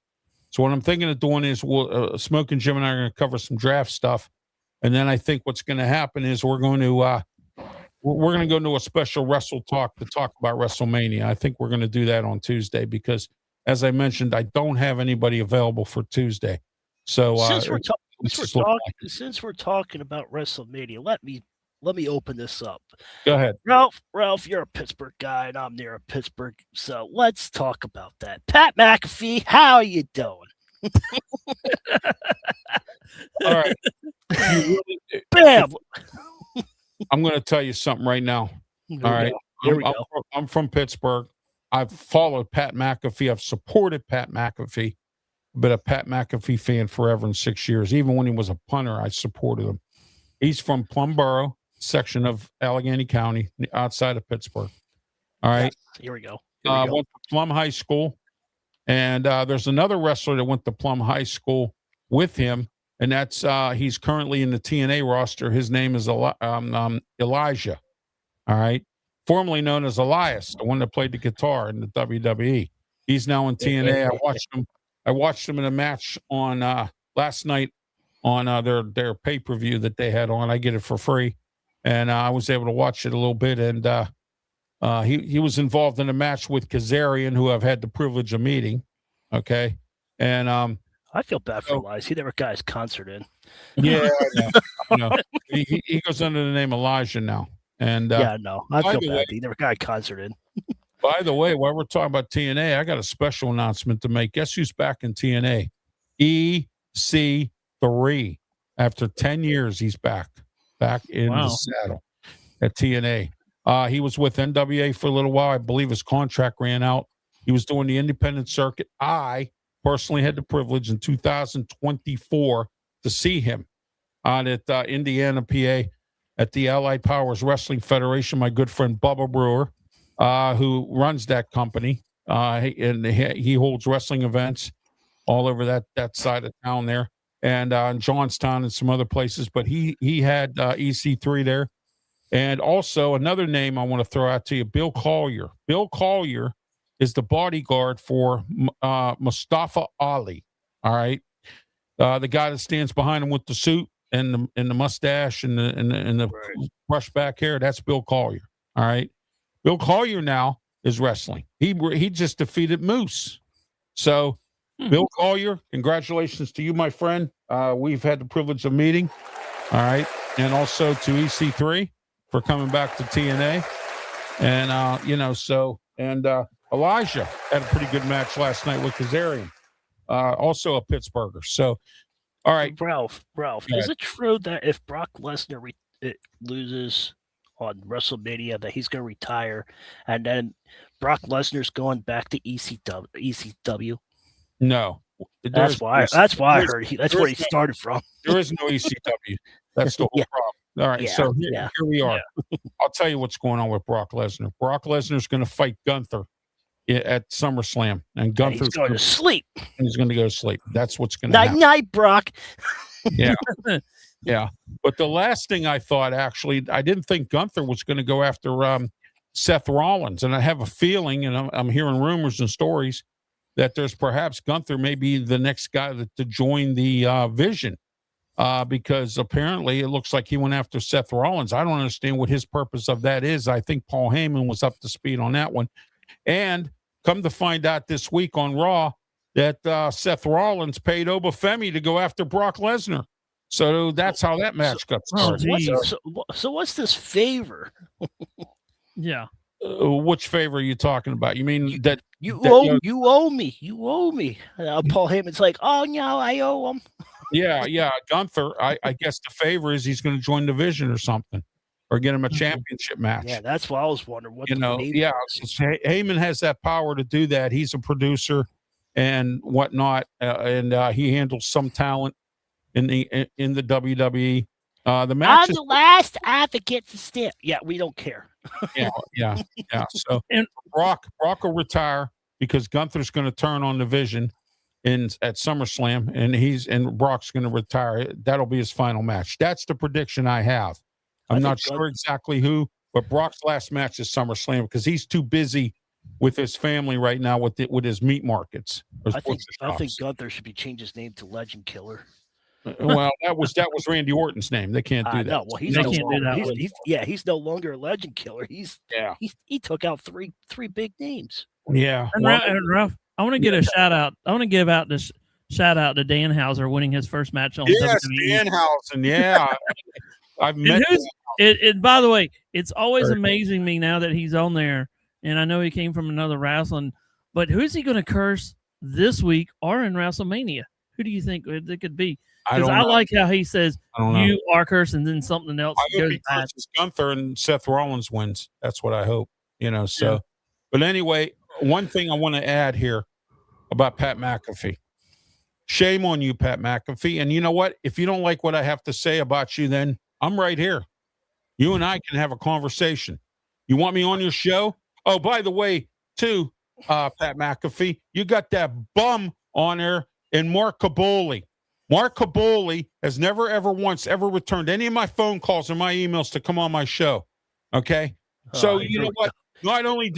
So what I'm thinking of doing is Smoke and Jim and I are going to cover some draft stuff, and then I think what's going to happen is we're going to go into a special Wrestle Talk to talk about WrestleMania. I think we're going to do that on Tuesday because, as I mentioned, I don't have anybody available for Tuesday. So since we're talking about WrestleMania, let me open this up. Go ahead. Ralph, you're a Pittsburgh guy, and I'm near Pittsburgh, so let's talk about that. Pat McAfee, how are you doing? All right. Bam! I'm going to tell you something right now. All right. Here we go. I'm from Pittsburgh. I've followed Pat McAfee. I've supported Pat McAfee. Been a Pat McAfee fan forever in 6 years. Even when he was a punter, I supported him. He's from Plumboro section of Allegheny County, outside of Pittsburgh. All right. Yes, here we go. Here we go. Went to Plum High School, and there's another wrestler that went to Plum High School with him, and that's he's currently in the TNA roster. His name is Elijah. All right, formerly known as Elias, the one that played the guitar in the WWE. He's now in TNA. I watched him in a match on last night on their pay-per-view that they had on. I get it for free, and I was able to watch it a little bit, and he was involved in a match with Kazarian, who I've had the privilege of meeting. Okay, and I feel bad for Elias. He never got his concert in. yeah, I know. He goes under the name Elijah now, and Yeah, no, I by feel the bad. way- He never got a concert in. by the way, while we're talking about TNA, I got a special announcement to make. Guess who's back in TNA? EC3. After 10 years, he's back in Wow. the saddle at TNA. He was with NWA for a little while. I believe his contract ran out. He was doing the independent circuit. I personally had the privilege in 2024 to see him out at Indiana, PA, at the Allied Powers Wrestling Federation. My good friend Bubba Brewer, who runs that company, and he holds wrestling events all over that side of town there, and in Johnstown and some other places. But he had EC3 there. And also another name I want to throw out to you, Bill Collier. Bill Collier is the bodyguard for Mustafa Ali. All right, the guy that stands behind him with the suit and the mustache and the brush back hair. That's Bill Collier. All right, Bill Collier now is wrestling. He just defeated Moose. So, Bill Collier, congratulations to you, my friend. We've had the privilege of meeting. All right, and also to EC3 for coming back to TNA. And, Elijah had a pretty good match last night with Kazarian, also a Pittsburgher. So, all right. Ralph, Go is ahead. it true that if Brock Lesnar loses on WrestleMania, that he's going to retire, and then Brock Lesnar's going back to ECW? No. That's why I heard. That's where he started from. There is no ECW. That's the whole Yeah. problem. All right. Yeah, So yeah, here we are. I'll tell you what's going on with Brock Lesnar. Brock Lesnar's going to fight Gunther at SummerSlam, and And Gunther's he's going to sleep. he's going to go to sleep. That's what's going to Night, happen. night, Brock. Yeah. But the last thing I thought, actually, I didn't think Gunther was going to go after Seth Rollins. And I have a feeling, and I'm hearing rumors and stories, that there's perhaps Gunther may be the next guy to join the Vision, because apparently it looks like he went after Seth Rollins. I don't understand what his purpose of that is. I think Paul Heyman was up to speed on that one. And come to find out this week on Raw that Seth Rollins paid Obafemi to go after Brock Lesnar. So that's how that match got Oh, started. geez. So what's this favor? Yeah. Which favor are you talking about? You mean that You That- owe you know- you owe me. You owe me. Paul Heyman's like, oh no, I owe him. yeah, Gunther, I guess the favor is he's going to join the Vision or something, or get him a championship match. Yeah, that's what I was wondering. What you the know, favor yeah, is. Heyman has that power to do that. He's a producer and whatnot, and he handles some talent in the WWE. The I'm matches, the last advocate to stand. Yeah, we don't care. yeah. So And- Brock will retire because Gunther's going to turn on the Vision at SummerSlam, and Brock's going to retire. That'll be his final match. That's the prediction I have. I I'm think not sure exactly who, but Brock's last match is SummerSlam because he's too busy with his family right now with his meat markets. His I think butcher shops. Gunther should be changed his name to Legend Killer. Well, that was Randy Orton's name. They can't do that. No, well, he's They no can't do longer, that he's, one. he's no longer a Legend Killer. Yeah. He took out three big names. Yeah. And, Well, Ralph, I want to get a shout out. I want to give out this shout out to Dan Hauser winning his first match on yes, WWE. Danhausen. Yeah. I've met And who's- it, by the way, it's always Very cool. amazing me now that he's on there, and I know he came from another wrestling, but who's he going to curse this week or in WrestleMania? Who do you think it could be? Because I like how he says I don't know. you are cursing, then something else I hope goes he bad. curses Gunther and Seth Rollins wins. That's what I hope. You know, so But anyway, one thing I want to add here about Pat McAfee. Shame on you, Pat McAfee. And you know what? If you don't like what I have to say about you, then I'm right here. You and I can have a conversation. You want me on your show? Oh, by the way, too, Pat McAfee, you got that bum on there in Mark Caboli. Mark Caboli has never, ever once ever returned any of my phone calls or my emails to come on my show. Okay? So you know what? Not only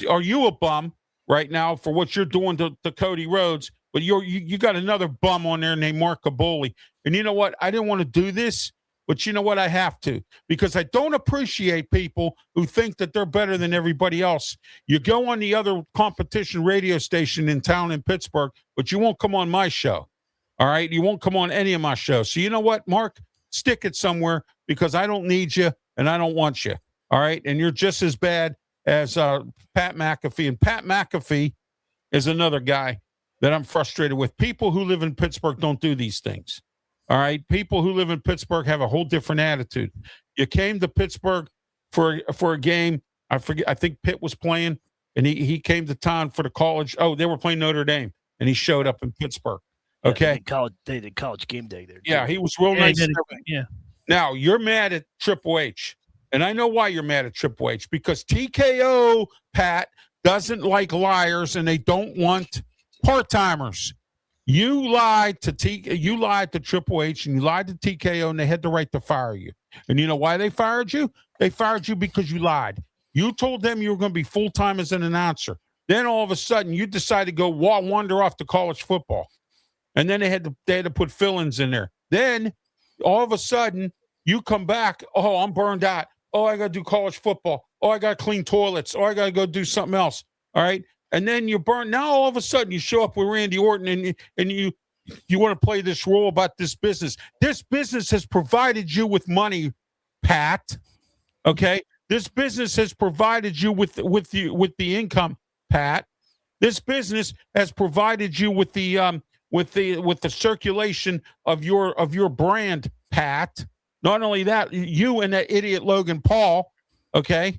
are you a bum right now for what you're doing to Cody Rhodes, but you got another bum on there named Mark Caboli. And you know what? I didn't want to do this, but you know what? I have to, because I don't appreciate people who think that they're better than everybody else. You go on the other competition radio station in town in Pittsburgh, but you won't come on my show. All right? You won't come on any of my shows. So you know what, Mark? Stick it somewhere, because I don't need you and I don't want you. All right? And you're just as bad as Pat McAfee. And Pat McAfee is another guy that I'm frustrated with. People who live in Pittsburgh don't do these things. All right? People who live in Pittsburgh have a whole different attitude. You came to Pittsburgh for a game. I think Pitt was playing, and he came to town for the college. Oh, they were playing Notre Dame, and he showed up in Pittsburgh. Okay? They did college game day there. Yeah, he was real nice. Yeah. Now, you're mad at Triple H. And I know why you're mad at Triple H, because TKO, Pat, doesn't like liars, and they don't want part-timers. You lied to Triple H, and you lied to TKO, and they had the right to fire you. And you know why they fired you? They fired you because you lied. You told them you were going to be full-time as an announcer. Then all of a sudden, you decided to go wander off to college football. And then they had to put fill-ins in there. Then all of a sudden, you come back. Oh, I'm burned out. Oh, I got to do college football. Oh, I got to clean toilets. Oh, I got to go do something else. All right. And then you're burned. Now, all of a sudden, you show up with Randy Orton and you want to play this role about this business. This business has provided you with money, Pat. Okay. This business has provided you with the income, Pat. This business has provided you with the circulation of your brand, Pat. Not only that, you and that idiot Logan Paul, okay?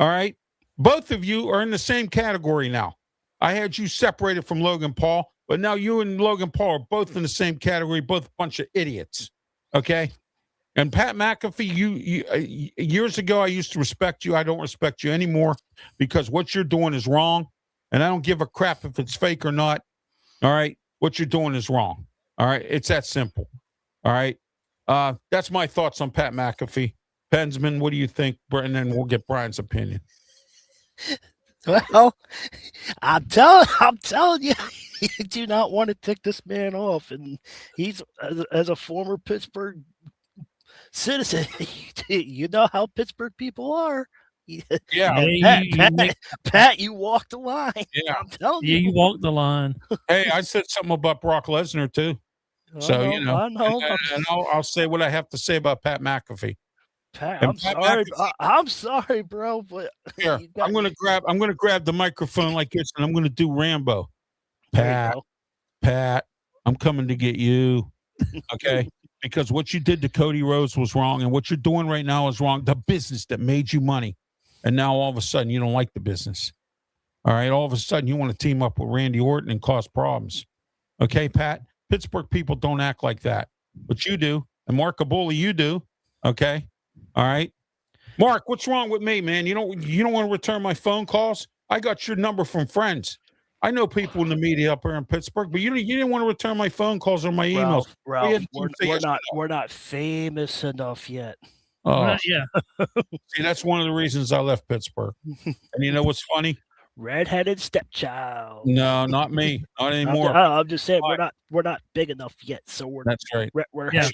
All right? Both of you are in the same category now. I had you separated from Logan Paul, but now you and Logan Paul are both in the same category, both a bunch of idiots, okay? And Pat McAfee, you years ago, I used to respect you. I don't respect you anymore, because what you're doing is wrong, and I don't give a crap if it's fake or not, all right? What you're doing is wrong, all right? It's that simple, all right? That's my thoughts on Pat McAfee. Pensman, what do you think? And then we'll get Brian's opinion. Well, I'm telling you, you do not want to tick this man off. And he's, as a former Pittsburgh citizen, you know how Pittsburgh people are. Yeah. Pat, you walked the line. Yeah. I'm telling you. Yeah, you walked the line. Hey, I said something about Brock Lesnar, too. So, I you know, know. I'll say what I have to say about Pat McAfee. Pat, And I'm Pat sorry. McAfee- I'm sorry, bro. But Here, you got- I'm gonna grab the microphone like this, and I'm gonna do Rambo. there you Pat, go. Pat, I'm coming to get you. Okay, because what you did to Cody Rhodes was wrong, and what you're doing right now is wrong. The business that made you money, and now all of a sudden you don't like the business. All right, all of a sudden you want to team up with Randy Orton and cause problems. Okay, Pat. Pittsburgh people don't act like that, but you do. And Mark Caboli, you do. Okay. All right. Mark, what's wrong with me, man? You don't want to return my phone calls? I got your number from friends. I know people in the media up here in Pittsburgh, but you didn't want to return my phone calls or my emails. Ralph, You had to say we're not famous enough yet. Oh, Yeah. see, that's one of the reasons I left Pittsburgh. And you know what's funny? Redheaded stepchild. No, not me. Not anymore. I'm just saying we're not big enough yet, so That's right. we're Yeah.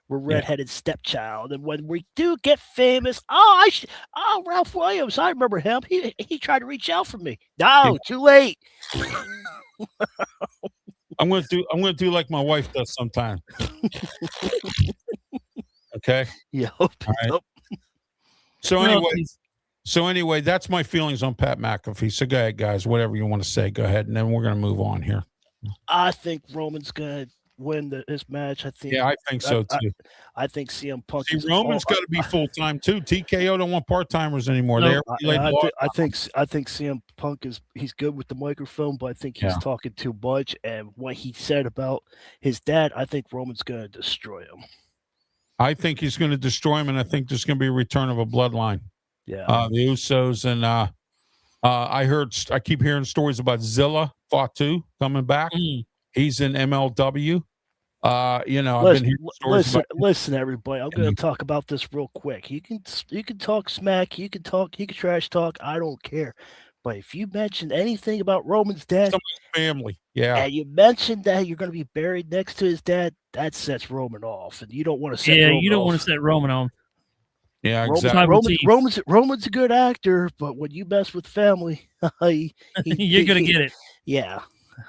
redheaded stepchild, and when we do get famous, Ralph Williams, I remember him. He tried to reach out for me. No, too late. I'm gonna do like my wife does sometimes. Okay. Yep. right. So anyway, that's my feelings on Pat McAfee. So go ahead, guys. Whatever you want to say, go ahead, and then we're gonna move on here. I think Roman's gonna win his match. I think. Yeah, I think so too. I think CM Punk. See, is Roman's got to be full time too. TKO don't want part timers anymore. No, They already laid the law I think CM Punk he's good with the microphone, but I think he's Yeah. talking too much. And what he said about his dad, I think Roman's going to destroy him. I think he's going to destroy him, and I think there's going to be a return of a bloodline. Yeah. The Usos and I keep hearing stories about Zilla Fatu coming back. Mm. He's in MLW. I've been Listen, hearing stories about listen, everybody. I'm Yeah. going to talk about this real quick. You can talk smack, you can trash talk. I don't care. But if you mention anything about Roman's dad, somebody's family. Yeah, and you mentioned that you're going to be buried next to his dad, that sets Roman off, and you don't want to set. Yeah, Roman you don't off. want to set Roman on. yeah, Roman's, exactly. Roman's a good actor, but when you mess with family, You're gonna get it. Yeah,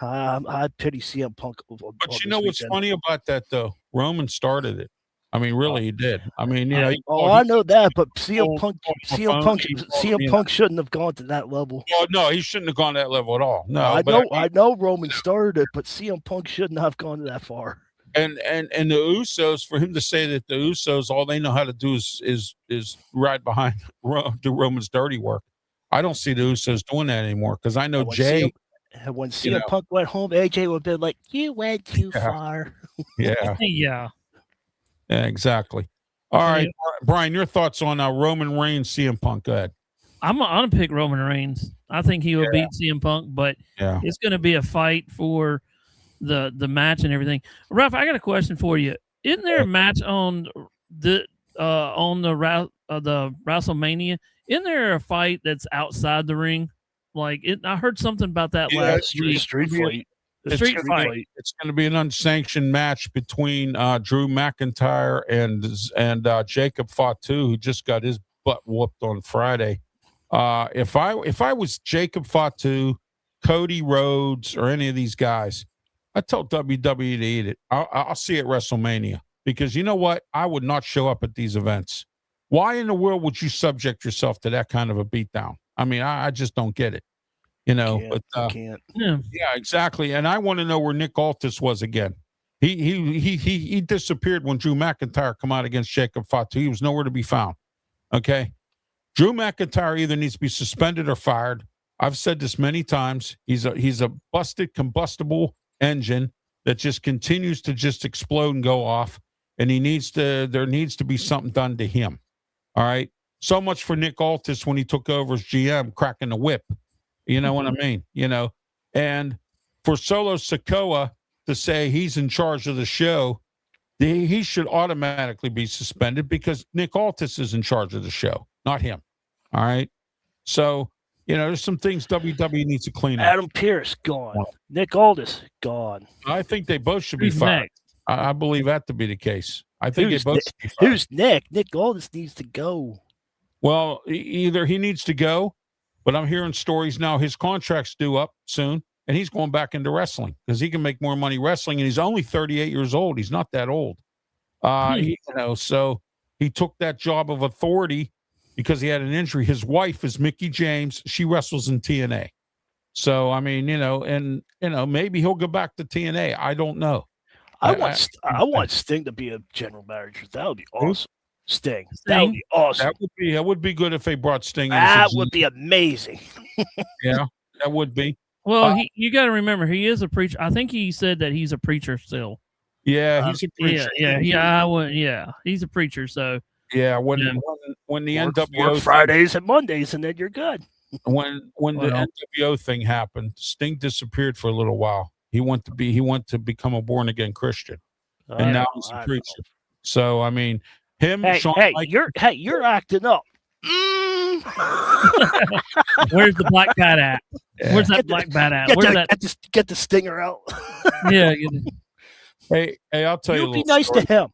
I pity CM Punk. But you know what's funny about that though? Roman started it. I mean, really, he did. I mean, you know, I know that, but CM Oh, Punk, oh, CM yeah. Punk shouldn't have gone to that level. well, no, he shouldn't have gone to that level at all. No, I but know, I know Roman started it, but CM Punk shouldn't have gone that far. and the Usos, for him to say that the Usos, all they know how to do is ride behind, do Roman's dirty work. I don't see the Usos doing that anymore because I know And when Jay. When CM Punk went home, AJ would have been like, "You went too Yeah. far." Yeah, Yeah. yeah, exactly. All right, Brian, your thoughts on Roman Reigns, CM Punk? Go ahead. I'm gonna pick Roman Reigns. I think he will beat CM Punk, but Yeah. it's going to be a fight for the match and everything. Ralph, I got a question for you. Isn't there a match on the WrestleMania? Isn't there a fight that's outside the ring? I heard something about that Yeah, last Street week. fight. The street fight. It's going to be an unsanctioned match between Drew McIntyre and Jacob Fatu, who just got his butt whooped on Friday. If I was Jacob Fatu, Cody Rhodes, or any of these guys, I tell WWE to eat it. I'll see it at WrestleMania because you know what? I would not show up at these events. Why in the world would you subject yourself to that kind of a beatdown? I mean, I just don't get it. You know, Can't. Yeah. yeah, exactly. And I want to know where Nick Aldis was again. He disappeared when Drew McIntyre come out against Jacob Fatu. He was nowhere to be found. Okay. Drew McIntyre either needs to be suspended or fired. I've said this many times. He's a busted combustible engine that just continues to just explode and go off. And there needs to be something done to him. All right. So much for Nick Aldis when he took over as GM, cracking the whip. You know what I mean? You know, and for Solo Sikoa to say he's in charge of the show, he should automatically be suspended because Nick Aldis is in charge of the show, not him. All right. So, you know, there's some things WWE needs to clean up. Adam Pearce gone. Nick Aldis gone. I think they both should be Who's fired. next? I believe that to be the case. I think Who's they both should be fired. Who's Nick? Nick Aldis needs to go. Well, either he needs to go, but I'm hearing stories now his contract's due up soon, and he's going back into wrestling because he can make more money wrestling, and he's only 38 years old. He's not that old. So he took that job of authority because he had an injury. His wife is Mickie James. She wrestles in TNA. So, I mean, maybe he'll go back to TNA. I don't know. I want Sting to be a general manager. That would be awesome. Sting. That would be awesome. That would be good if they brought Sting in. That would be amazing. Yeah, that would be. Well, you got to remember he is a preacher. I think he said that he's a preacher still. Yeah, he's a preacher. He's a preacher. So yeah, when the Work NWO Fridays and Mondays, and then you're good. when the NWO thing happened, Sting disappeared for a little while. He went to become a born again Christian, and now he's a preacher. So I mean, him. You're acting up. Where's the black bat at? Yeah. Where's that black bat at? Get the stinger out. Yeah. Hey, I'll tell you. Be nice to him.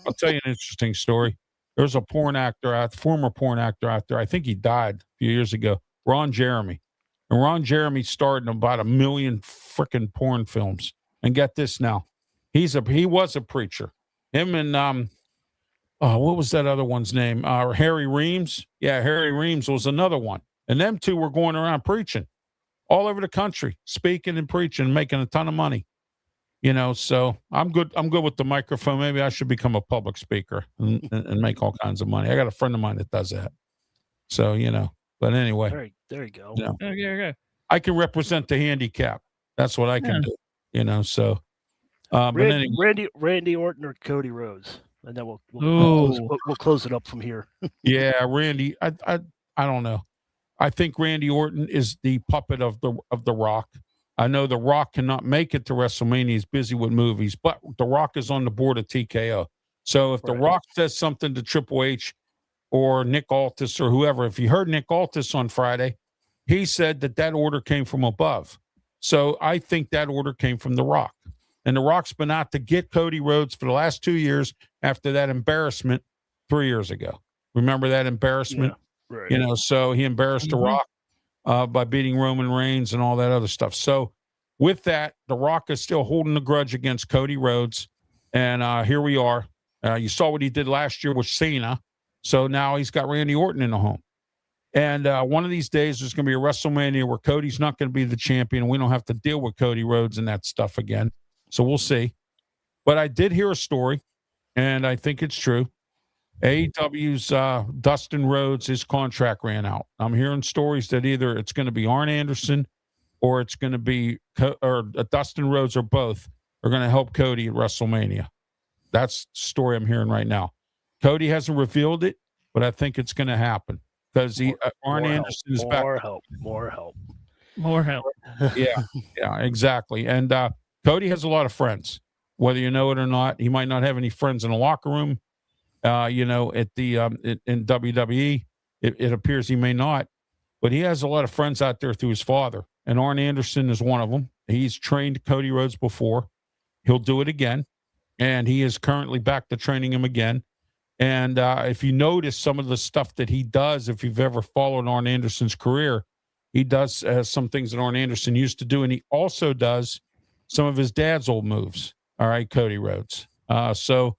I'll tell you an interesting story. There's a former porn actor out there. I think he died a few years ago. Ron Jeremy. And Ron Jeremy starred in about 1 million freaking porn films. And get this now. He was a preacher. Him and what was that other one's name? Harry Reams. Yeah, Harry Reams was another one. And them two were going around preaching all over the country, speaking and preaching, making a ton of money. So I'm good. I'm good with the microphone. Maybe I should become a public speaker and make all kinds of money. I got a friend of mine that does that. So, but anyway, There you go. Yeah. Okay. I can represent the handicap. That's what I can do, so, but anyway, Randy Orton or Cody Rhodes, and then we'll Ooh. close it up from here. yeah, Randy, I don't know. I think Randy Orton is the puppet of the Rock. I know the Rock cannot make it to WrestleMania. He's busy with movies, but the Rock is on the board of TKO. So if the Rock says something to Triple H or Nick Aldis or whoever, if you heard Nick Aldis on Friday, he said that order came from above. So I think that order came from the Rock. And the Rock's been out to get Cody Rhodes for the last 2 years after that embarrassment 3 years ago. Remember that embarrassment? Yeah, right. So he embarrassed the Rock by beating Roman Reigns and all that other stuff. So with that, the Rock is still holding a grudge against Cody Rhodes. And here we are. You saw what he did last year with Cena. So now he's got Randy Orton in the home. And one of these days, there's going to be a WrestleMania where Cody's not going to be the champion. And we don't have to deal with Cody Rhodes and that stuff again. So we'll see. But I did hear a story, and I think it's true. AEW's Dustin Rhodes, his contract ran out. I'm hearing stories that either it's going to be Arn Anderson or it's going to be Dustin Rhodes, or both are going to help Cody at WrestleMania. That's the story I'm hearing right now. Cody hasn't revealed it, but I think it's going to happen because Arn Anderson is back. More help. Yeah, exactly. And Cody has a lot of friends, whether you know it or not. He might not have any friends in the locker room. At the in WWE, it appears he may not, but he has a lot of friends out there through his father, and Arn Anderson is one of them. He's trained Cody Rhodes before. He'll do it again, and he is currently back to training him again. And if you notice some of the stuff that he does, if you've ever followed Arn Anderson's career, he does some things that Arn Anderson used to do, and he also does some of his dad's old moves. All right, Cody Rhodes. So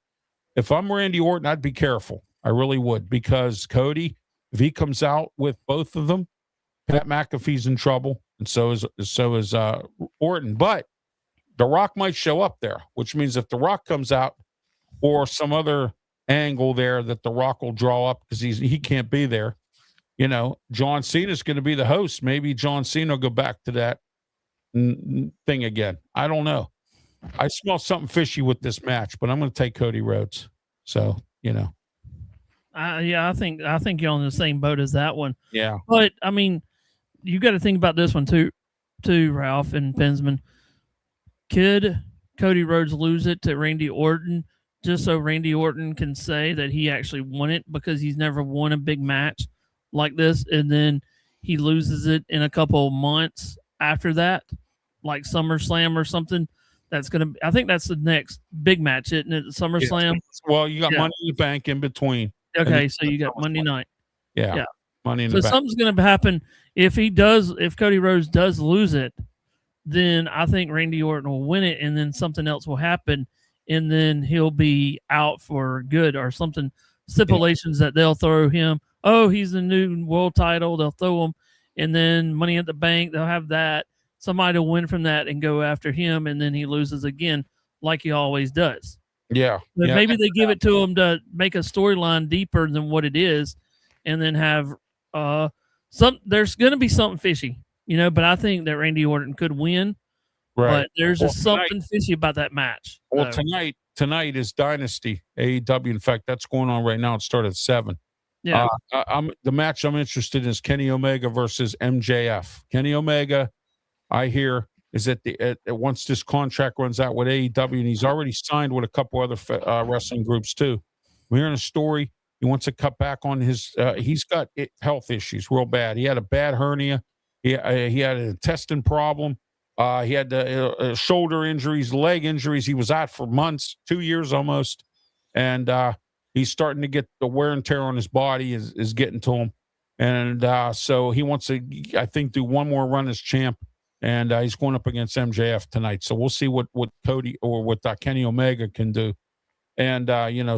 if I'm Randy Orton, I'd be careful. I really would, because Cody, if he comes out with both of them, Pat McAfee's in trouble, and so is Orton. But The Rock might show up there, which means if The Rock comes out or some other angle there that The Rock will draw up because he can't be there, John Cena's going to be the host. Maybe John Cena will go back to that thing again. I don't know. I smell something fishy with this match, but I'm going to take Cody Rhodes. So, I think you're on the same boat as that one. Yeah. But I mean, you got to think about this one too, Ralph and Pensman. Could Cody Rhodes lose it to Randy Orton just so Randy Orton can say that he actually won it, because he's never won a big match like this, and then he loses it in a couple of months after that, like SummerSlam or something? I think that's the next big match, isn't it? SummerSlam. Well, you got Money in the Bank in between. Okay, so you got Monday night. Yeah. Money in the Bank. So something's going to happen if Cody Rhodes does lose it. Then I think Randy Orton will win it, and then something else will happen, and then he'll be out for good or something. Stipulations that they'll throw him. Oh, he's the new world title. They'll throw him, and then Money at the Bank. They'll have that. Somebody will win from that and go after him, and then he loses again, like he always does. Yeah. But maybe they give it to him to make a storyline deeper than what it is, and then have there's going to be something fishy, But I think that Randy Orton could win. Right. But there's just something fishy about that match. Well, tonight is Dynasty AEW. In fact, that's going on right now. It started at 7. Yeah. The match I'm interested in is Kenny Omega versus MJF. Kenny Omega, I hear, is at once this contract runs out with AEW, and he's already signed with a couple other wrestling groups too. We're hearing a story. He wants to cut back on his. He's got health issues real bad. He had a bad hernia. He had an intestine problem. He had shoulder injuries, leg injuries. He was out for months, 2 years almost, and he's starting to get the wear and tear on his body is getting to him, and so he wants to, I think, do one more run as champ. And he's going up against MJF tonight. So we'll see what Cody or what Kenny Omega can do. And,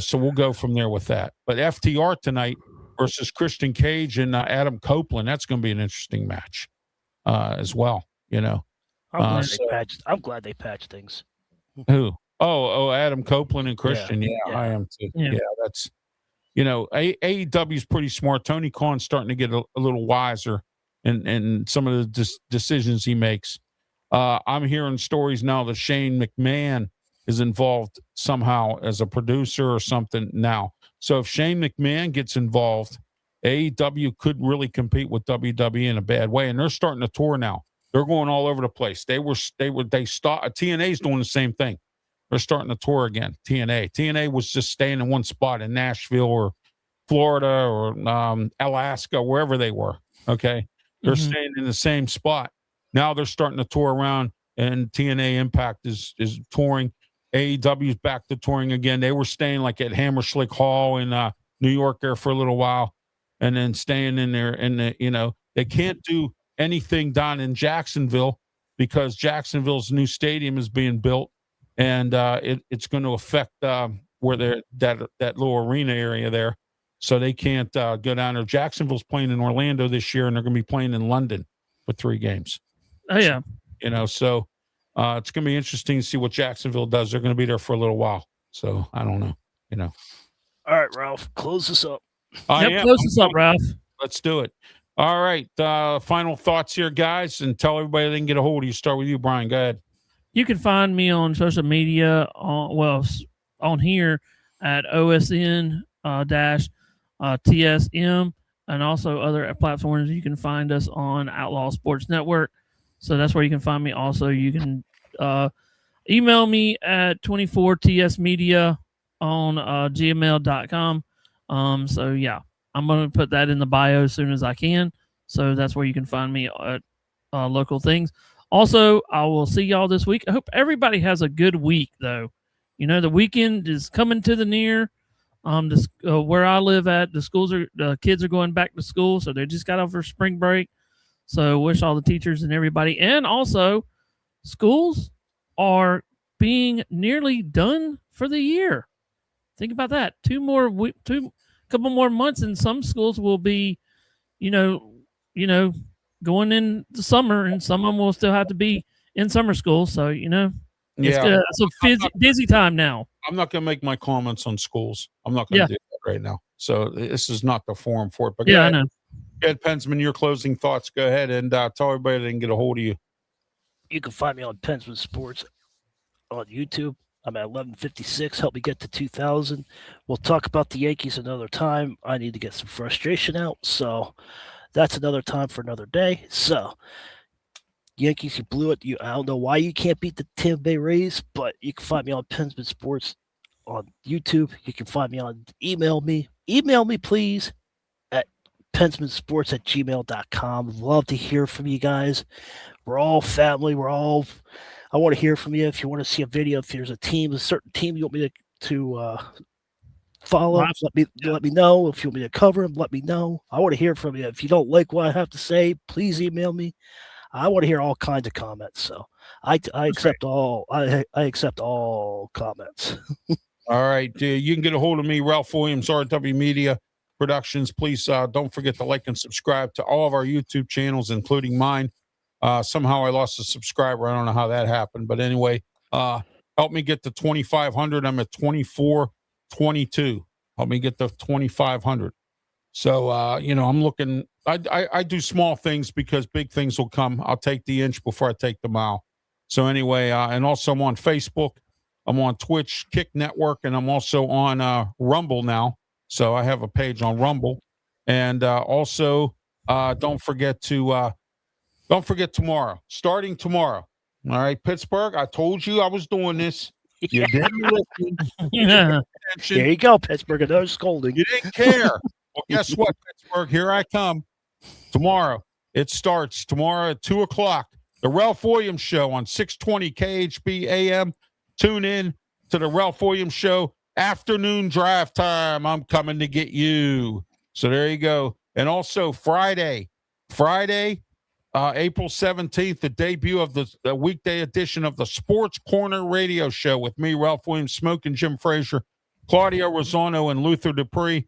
so we'll go from there with that. But FTR tonight versus Christian Cage and Adam Copeland, that's going to be an interesting match as well, I'm glad they patched things. Who? Oh, Adam Copeland and Christian. Yeah, yeah. I am too. Yeah. Yeah, that's AEW is pretty smart. Tony Khan's starting to get a little wiser in some of the decisions he makes. I'm hearing stories now that Shane McMahon is involved somehow as a producer or something now. So if Shane McMahon gets involved, AEW could really compete with WWE in a bad way. And they're starting to tour now. They're going all over the place. They stopped. TNA's doing the same thing. They're starting to tour again. TNA was just staying in one spot in Nashville or Florida or Alaska, wherever they were. Okay. They're staying in the same spot. Now they're starting to tour around, and TNA Impact is touring. AEW's back to touring again. They were staying like at Hammerslick Hall in New York there for a little while, and then staying in there. And they can't do anything down in Jacksonville because Jacksonville's new stadium is being built, and it's going to affect where they're that little arena area there. So they can't go down there. Jacksonville's playing in Orlando this year, and they're going to be playing in London for 3 games. Oh yeah. So it's going to be interesting to see what Jacksonville does. They're going to be there for a little while. So I don't know. All right, Ralph, close this up. Close this up, Ralph. Let's do it. All right. Final thoughts here, guys, and tell everybody they can get a hold of you. Start with you, Brian. Go ahead. You can find me on social media on here at OSN TSM, and also other platforms. You can find us on Outlaw Sports Network. So that's where you can find me. Also, you can email me at 24tsmedia on gmail.com. So yeah, I'm going to put that in the bio as soon as I can. So that's where you can find me at local things. Also, I will see y'all this week. I hope everybody has a good week, though. The weekend is coming to the near. Where I live at, the kids are going back to school, so they just got over spring break. So wish all the teachers and everybody, and also schools are being nearly done for the year. Think about that. Couple more months, and some schools will be, going in the summer, and some of them will still have to be in summer school. So it's a busy time now. I'm not going to make my comments on schools. I'm not going to do that right now. So this is not the forum for it. But I know. Ed Pensman, your closing thoughts. Go ahead and tell everybody they can get a hold of you. You can find me on Pensman Sports on YouTube. I'm at 1156. Help me get to 2,000. We'll talk about the Yankees another time. I need to get some frustration out. So that's another time for another day. So Yankees, you blew it. I don't know why you can't beat the Tampa Bay Rays, but you can find me on Pensman Sports on YouTube. You can find me on email me, please, at pensmansports@gmail.com. Love to hear from you guys. We're all family. I want to hear from you. If you want to see a video, if there's a certain team you want me to follow, let me know. If you want me to cover them, let me know. I want to hear from you. If you don't like what I have to say, please email me. I want to hear all kinds of comments. So I accept all. I accept all comments. All right. You can get a hold of me, Ralph Williams, RW Media Productions. Please don't forget to like and subscribe to all of our YouTube channels, including mine. Somehow I lost a subscriber. I don't know how that happened. But anyway, help me get to 2,500. I'm at 2,422. Help me get to 2,500. So, I'm looking. I do small things because big things will come. I'll take the inch before I take the mile. So anyway, and also I'm on Facebook. I'm on Twitch, Kick Network, and I'm also on Rumble now. So I have a page on Rumble. And also, don't forget tomorrow. Starting tomorrow. All right, Pittsburgh, I told you I was doing this. You didn't listen. Yeah. There you go, Pittsburgh. Another scolding. You didn't care. Well, guess what, Pittsburgh? Here I come. Tomorrow. It starts tomorrow at 2:00. The Ralph Williams Show on 620 KHB AM. Tune in to the Ralph Williams Show. Afternoon drive time. I'm coming to get you. So there you go. And also Friday, April 17th, the debut of the weekday edition of the Sports Corner Radio Show with me, Ralph Williams, Smoke, and Jim Frazier, Claudio Rosano, and Luther Dupree.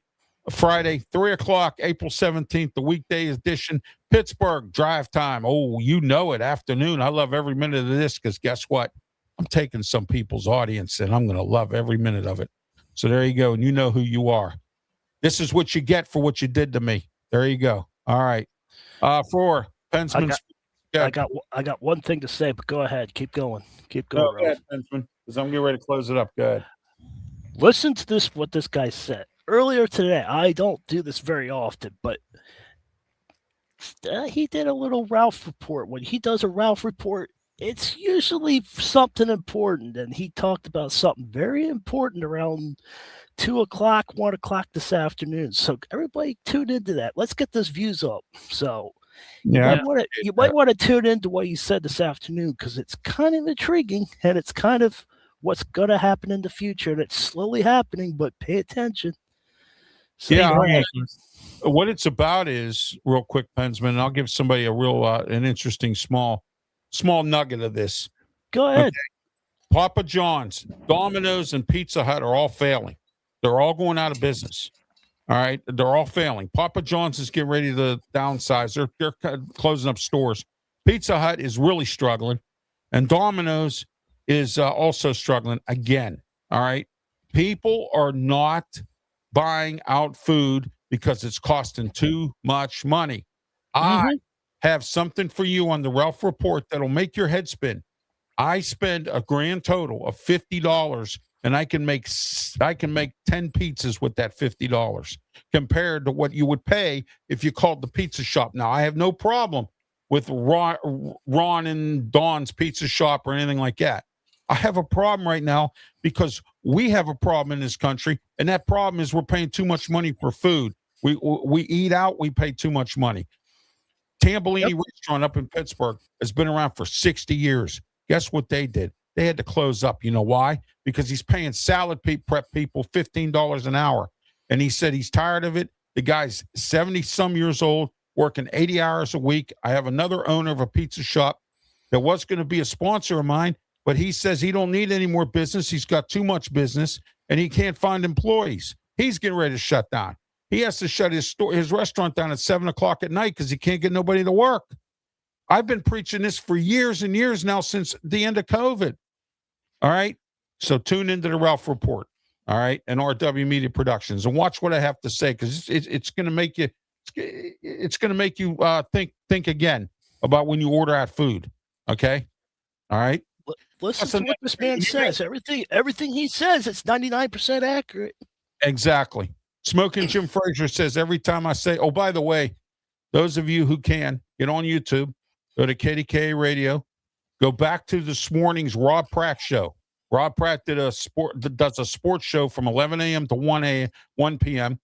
Friday, 3:00, April 17th, the weekday edition. Pittsburgh drive time. Oh, you know it. Afternoon. I love every minute of this because guess what? I'm taking some people's audience, and I'm going to love every minute of it. So there you go. And you know who you are. This is what you get for what you did to me. There you go. All right. For Pensman. I got one thing to say, but go ahead. Keep going. Keep going. Go ahead, Pensman, because I'm getting ready to close it up. Go ahead. Listen to this, what this guy said. Earlier today, I don't do this very often, but he did a little Ralph report. When he does a Ralph report, it's usually something important, and he talked about something very important around 2 o'clock, 1 o'clock this afternoon. So everybody tune into that. Let's get those views up. So you might want to tune into what he said this afternoon, because it's kind of intriguing, and it's kind of what's going to happen in the future, and it's slowly happening, but pay attention. So what it's about is, real quick, Pensman, and I'll give somebody a real an interesting small nugget of this. Go ahead. Okay. Papa John's, Domino's, and Pizza Hut are all failing. They're all going out of business. All right, they're all failing. Papa John's is getting ready to downsize. They're closing up stores. Pizza Hut is really struggling, and Domino's is also struggling again. All right, people are not buying out food because it's costing too much money. I have something for you on the Ralph Report that'll make your head spin. I spend a grand total of $50, and I can make 10 pizzas with that $50 compared to what you would pay if you called the pizza shop. Now, I have no problem with Ron and Don's Pizza Shop or anything like that. I have a problem right now because we have a problem in this country, and that problem is we're paying too much money for food. We eat out, we pay too much money. Tambellini Restaurant up in Pittsburgh has been around for 60 years. Guess what they did? They had to close up. You know why? Because he's paying salad prep people $15 an hour. And he said he's tired of it. The guy's 70-some years old, working 80 hours a week. I have another owner of a pizza shop that was going to be a sponsor of mine, but he says he don't need any more business. He's got too much business, and he can't find employees. He's getting ready to shut down. He has to shut his restaurant down at 7 o'clock at night because he can't get nobody to work. I've been preaching this for years and years now, since the end of COVID. All right. So tune into the Ralph Report. All right. And RW Media Productions, and watch what I have to say, because it's going to make you, think again about when you order out food. Okay. All right. Listen to what this man says. Everything he says, it's 99% accurate. Exactly. Smoking Jim Frazier says, every time I say, oh, by the way, those of you who can get on YouTube, go to KDKA Radio, go back to this morning's Rob Pratt show. Rob Pratt does a sports show from 11 a.m. to 1 p.m.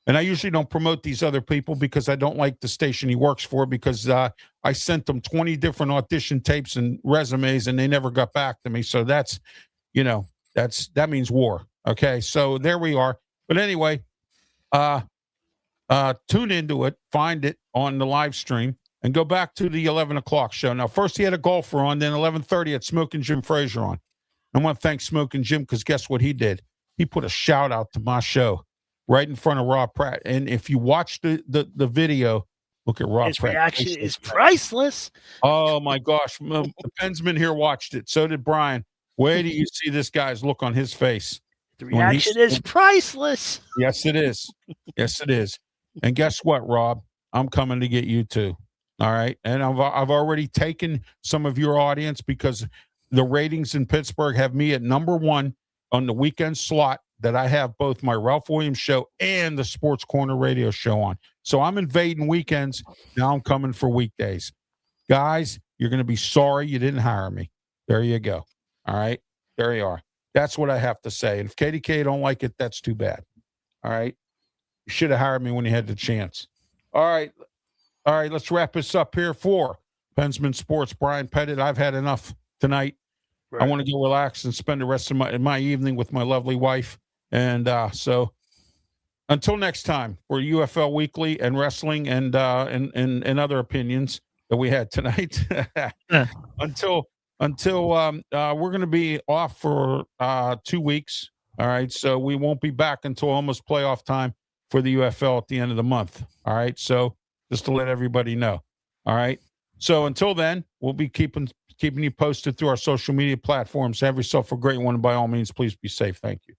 And I usually don't promote these other people because I don't like the station he works for, because I sent them 20 different audition tapes and resumes, and they never got back to me. So that means war. Okay. So there we are. But anyway, tune into it, find it on the live stream, and go back to the 11 o'clock show. Now, first he had a golfer on, then 11:30 had Smoking Jim Frazier on. I want to thank Smoking Jim, because guess what he did? He put a shout out to my show right in front of Rob Pratt. And if you watch the video, look at Rob Pratt. His reaction is priceless. Oh my gosh. The Pensman here watched it. So did Brian. Where do you see this guy's look on his face? The reaction is priceless. Yes, it is. Yes, it is. And guess what, Rob? I'm coming to get you too. All right. And I've already taken some of your audience, because the ratings in Pittsburgh have me at number one on the weekend slot that I have both my Ralph Williams show and the Sports Corner radio show on. So I'm invading weekends. Now I'm coming for weekdays. Guys, you're going to be sorry you didn't hire me. There you go. All right. There you are. That's what I have to say. And if KDK don't like it, that's too bad. All right. You should have hired me when you had the chance. All right. All right. Let's wrap this up here for Pensman Sports. Brian Pettit, I've had enough tonight. Right. I want to go relax and spend the rest of my evening with my lovely wife. And so until next time, for UFL Weekly and wrestling and other opinions that we had tonight, until we're going to be off for 2 weeks. All right. So we won't be back until almost playoff time for the UFL at the end of the month. All right. So just to let everybody know. All right. So until then, we'll be keeping keeping you posted through our social media platforms. Have yourself a great one. And by all means, please be safe. Thank you.